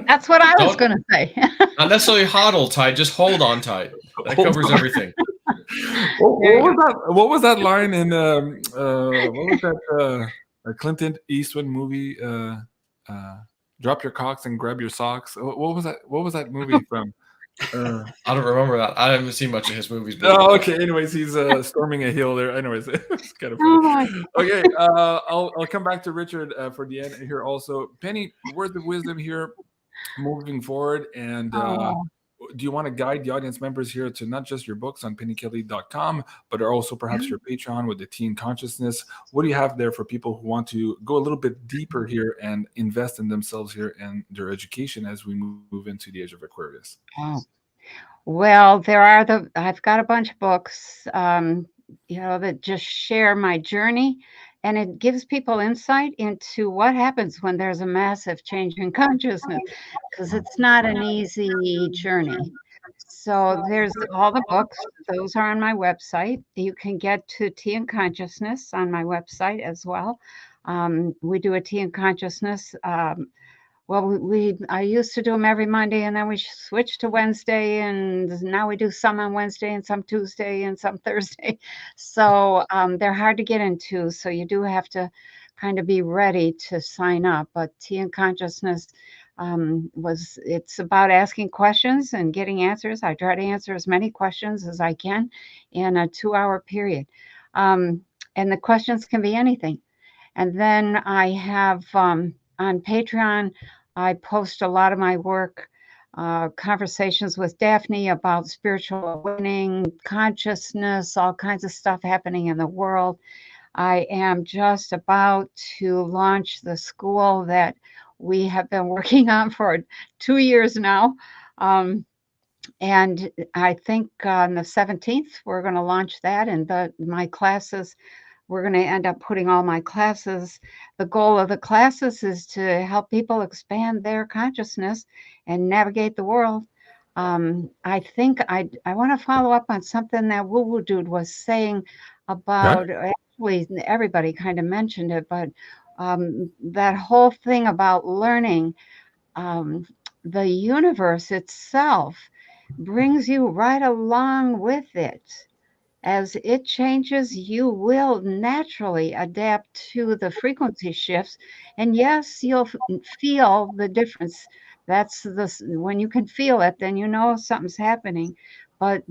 That's what I was going to say. Not necessarily hodl tight, just hold on tight. That covers everything. What was that line in what was that Clinton Eastwood movie? Drop your cocks and grab your socks. What was that? What was that movie from? I don't remember that. I haven't seen much of his movies. Oh, okay. Anyways, he's storming a hill there. Anyways, it's kind of funny. Okay, I'll come back to Richard for the end here also. Penny, words of wisdom here moving forward, and do you want to guide the audience members here to not just your books on pennykelly.com, but also perhaps your Patreon with the teen consciousness? What do you have there for people who want to go a little bit deeper here and invest in themselves here and their education as we move into the age of Aquarius? Oh. Well, I've got a bunch of books, that just share my journey, and it gives people insight into what happens when there's a massive change in consciousness, because it's not an easy journey. So there's all the books. Those are on my website. You can get to Tea and Consciousness on my website as well. We do a Tea and Consciousness. I used to do them every Monday, and then we switched to Wednesday, and now we do some on Wednesday and some Tuesday and some Thursday. So they're hard to get into. So you do have to kind of be ready to sign up. But Tea and Consciousness it's about asking questions and getting answers. I try to answer as many questions as I can in a 2-hour period. And the questions can be anything. And then I have on Patreon, I post a lot of my work, conversations with Daphne about spiritual awakening, consciousness, all kinds of stuff happening in the world. I am just about to launch the school that we have been working on for 2 years now. And I think on the 17th, we're going to launch that. And my classes, we're going to end up putting all my classes. The goal of the classes is to help people expand their consciousness and navigate the world. I think I want to follow up on something that Woo Woo Dude was saying about, actually everybody kind of mentioned it, but that whole thing about learning, the universe itself brings you right along with it. As it changes, you will naturally adapt to the frequency shifts. And yes, you'll feel the difference. That's when you can feel it, then you know something's happening. But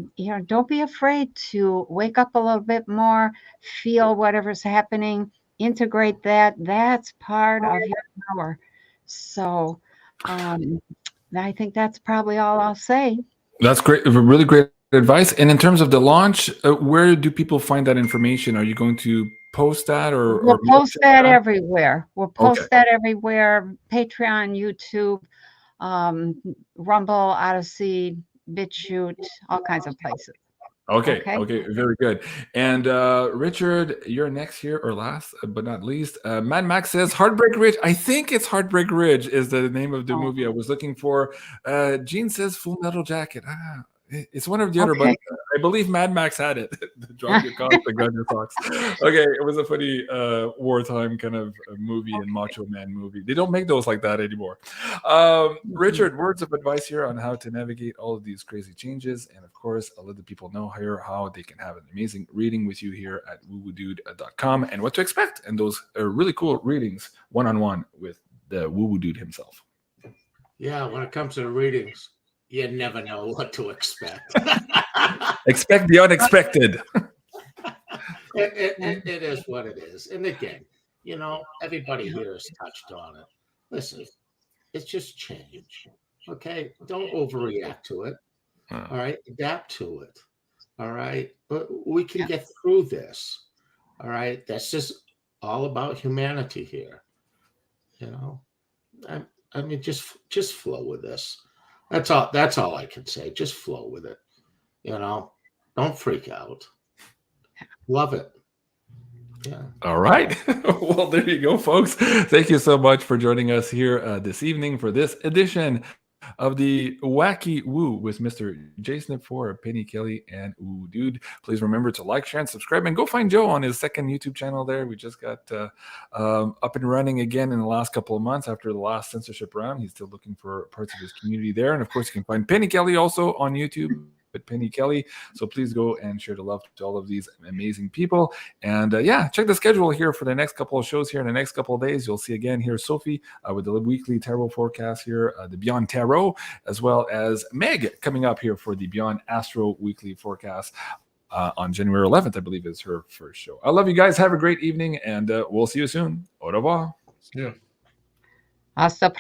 don't be afraid to wake up a little bit more, feel whatever's happening, integrate that. That's part of your power. So I think that's probably all I'll say. That's great. Really great advice. And in terms of the launch, where do people find that information? Are you going to post that we'll post that everywhere. We'll post that everywhere. Patreon, YouTube, Rumble, Odyssey, BitChute, all kinds of places. Okay, very good. And Richard, you're next here, or last but not least. Mad Max says Heartbreak Ridge. I think it's Heartbreak Ridge is the name of the movie I was looking for. Jean says Full Metal Jacket. It's one or the other, but I believe Mad Max had it. Drop your cocks and grab your socks. Okay, it was a funny wartime kind of movie and Macho Man movie. They don't make those like that anymore. Richard, words of advice here on how to navigate all of these crazy changes. And of course, I'll let the people know here how they can have an amazing reading with you here at woowoodude.com and what to expect. And those are really cool readings one-on-one with the Woo Woo Dude himself. Yeah, when it comes to the readings, you never know what to expect. Expect the unexpected. It is what it is. And again, everybody here has touched on it. Listen, It's just change. Okay, don't overreact to it. All right, adapt to it. All right, but we can get through this. All right, that's just all about humanity here. You know, I mean, just flow with this. That's all. That's all I can say. Just flow with it. You know, don't freak out. Love it. Yeah. All right. Well, there you go, folks. Thank you so much for joining us here this evening for this edition of the Wacky Woo with Mr. JSNIP4, Penny Kelly, and Ooh Dude. Please remember to like, share, and subscribe, and go find Joe on his second YouTube channel there. We just got up and running again in the last couple of months after the last censorship round. He's still looking for parts of his community there. And of course, you can find Penny Kelly also on YouTube at Penny Kelly. So please go and share the love to all of these amazing people. And yeah, check the schedule here for the next couple of shows here in the next couple of days. You'll see again here Sophie with the weekly tarot forecast here, the Beyond Tarot, as well as Meg coming up here for the Beyond Astro weekly forecast on January 11th, I believe is her first show. I love you guys. Have a great evening, and we'll see you soon. Au revoir. Yeah. Hasta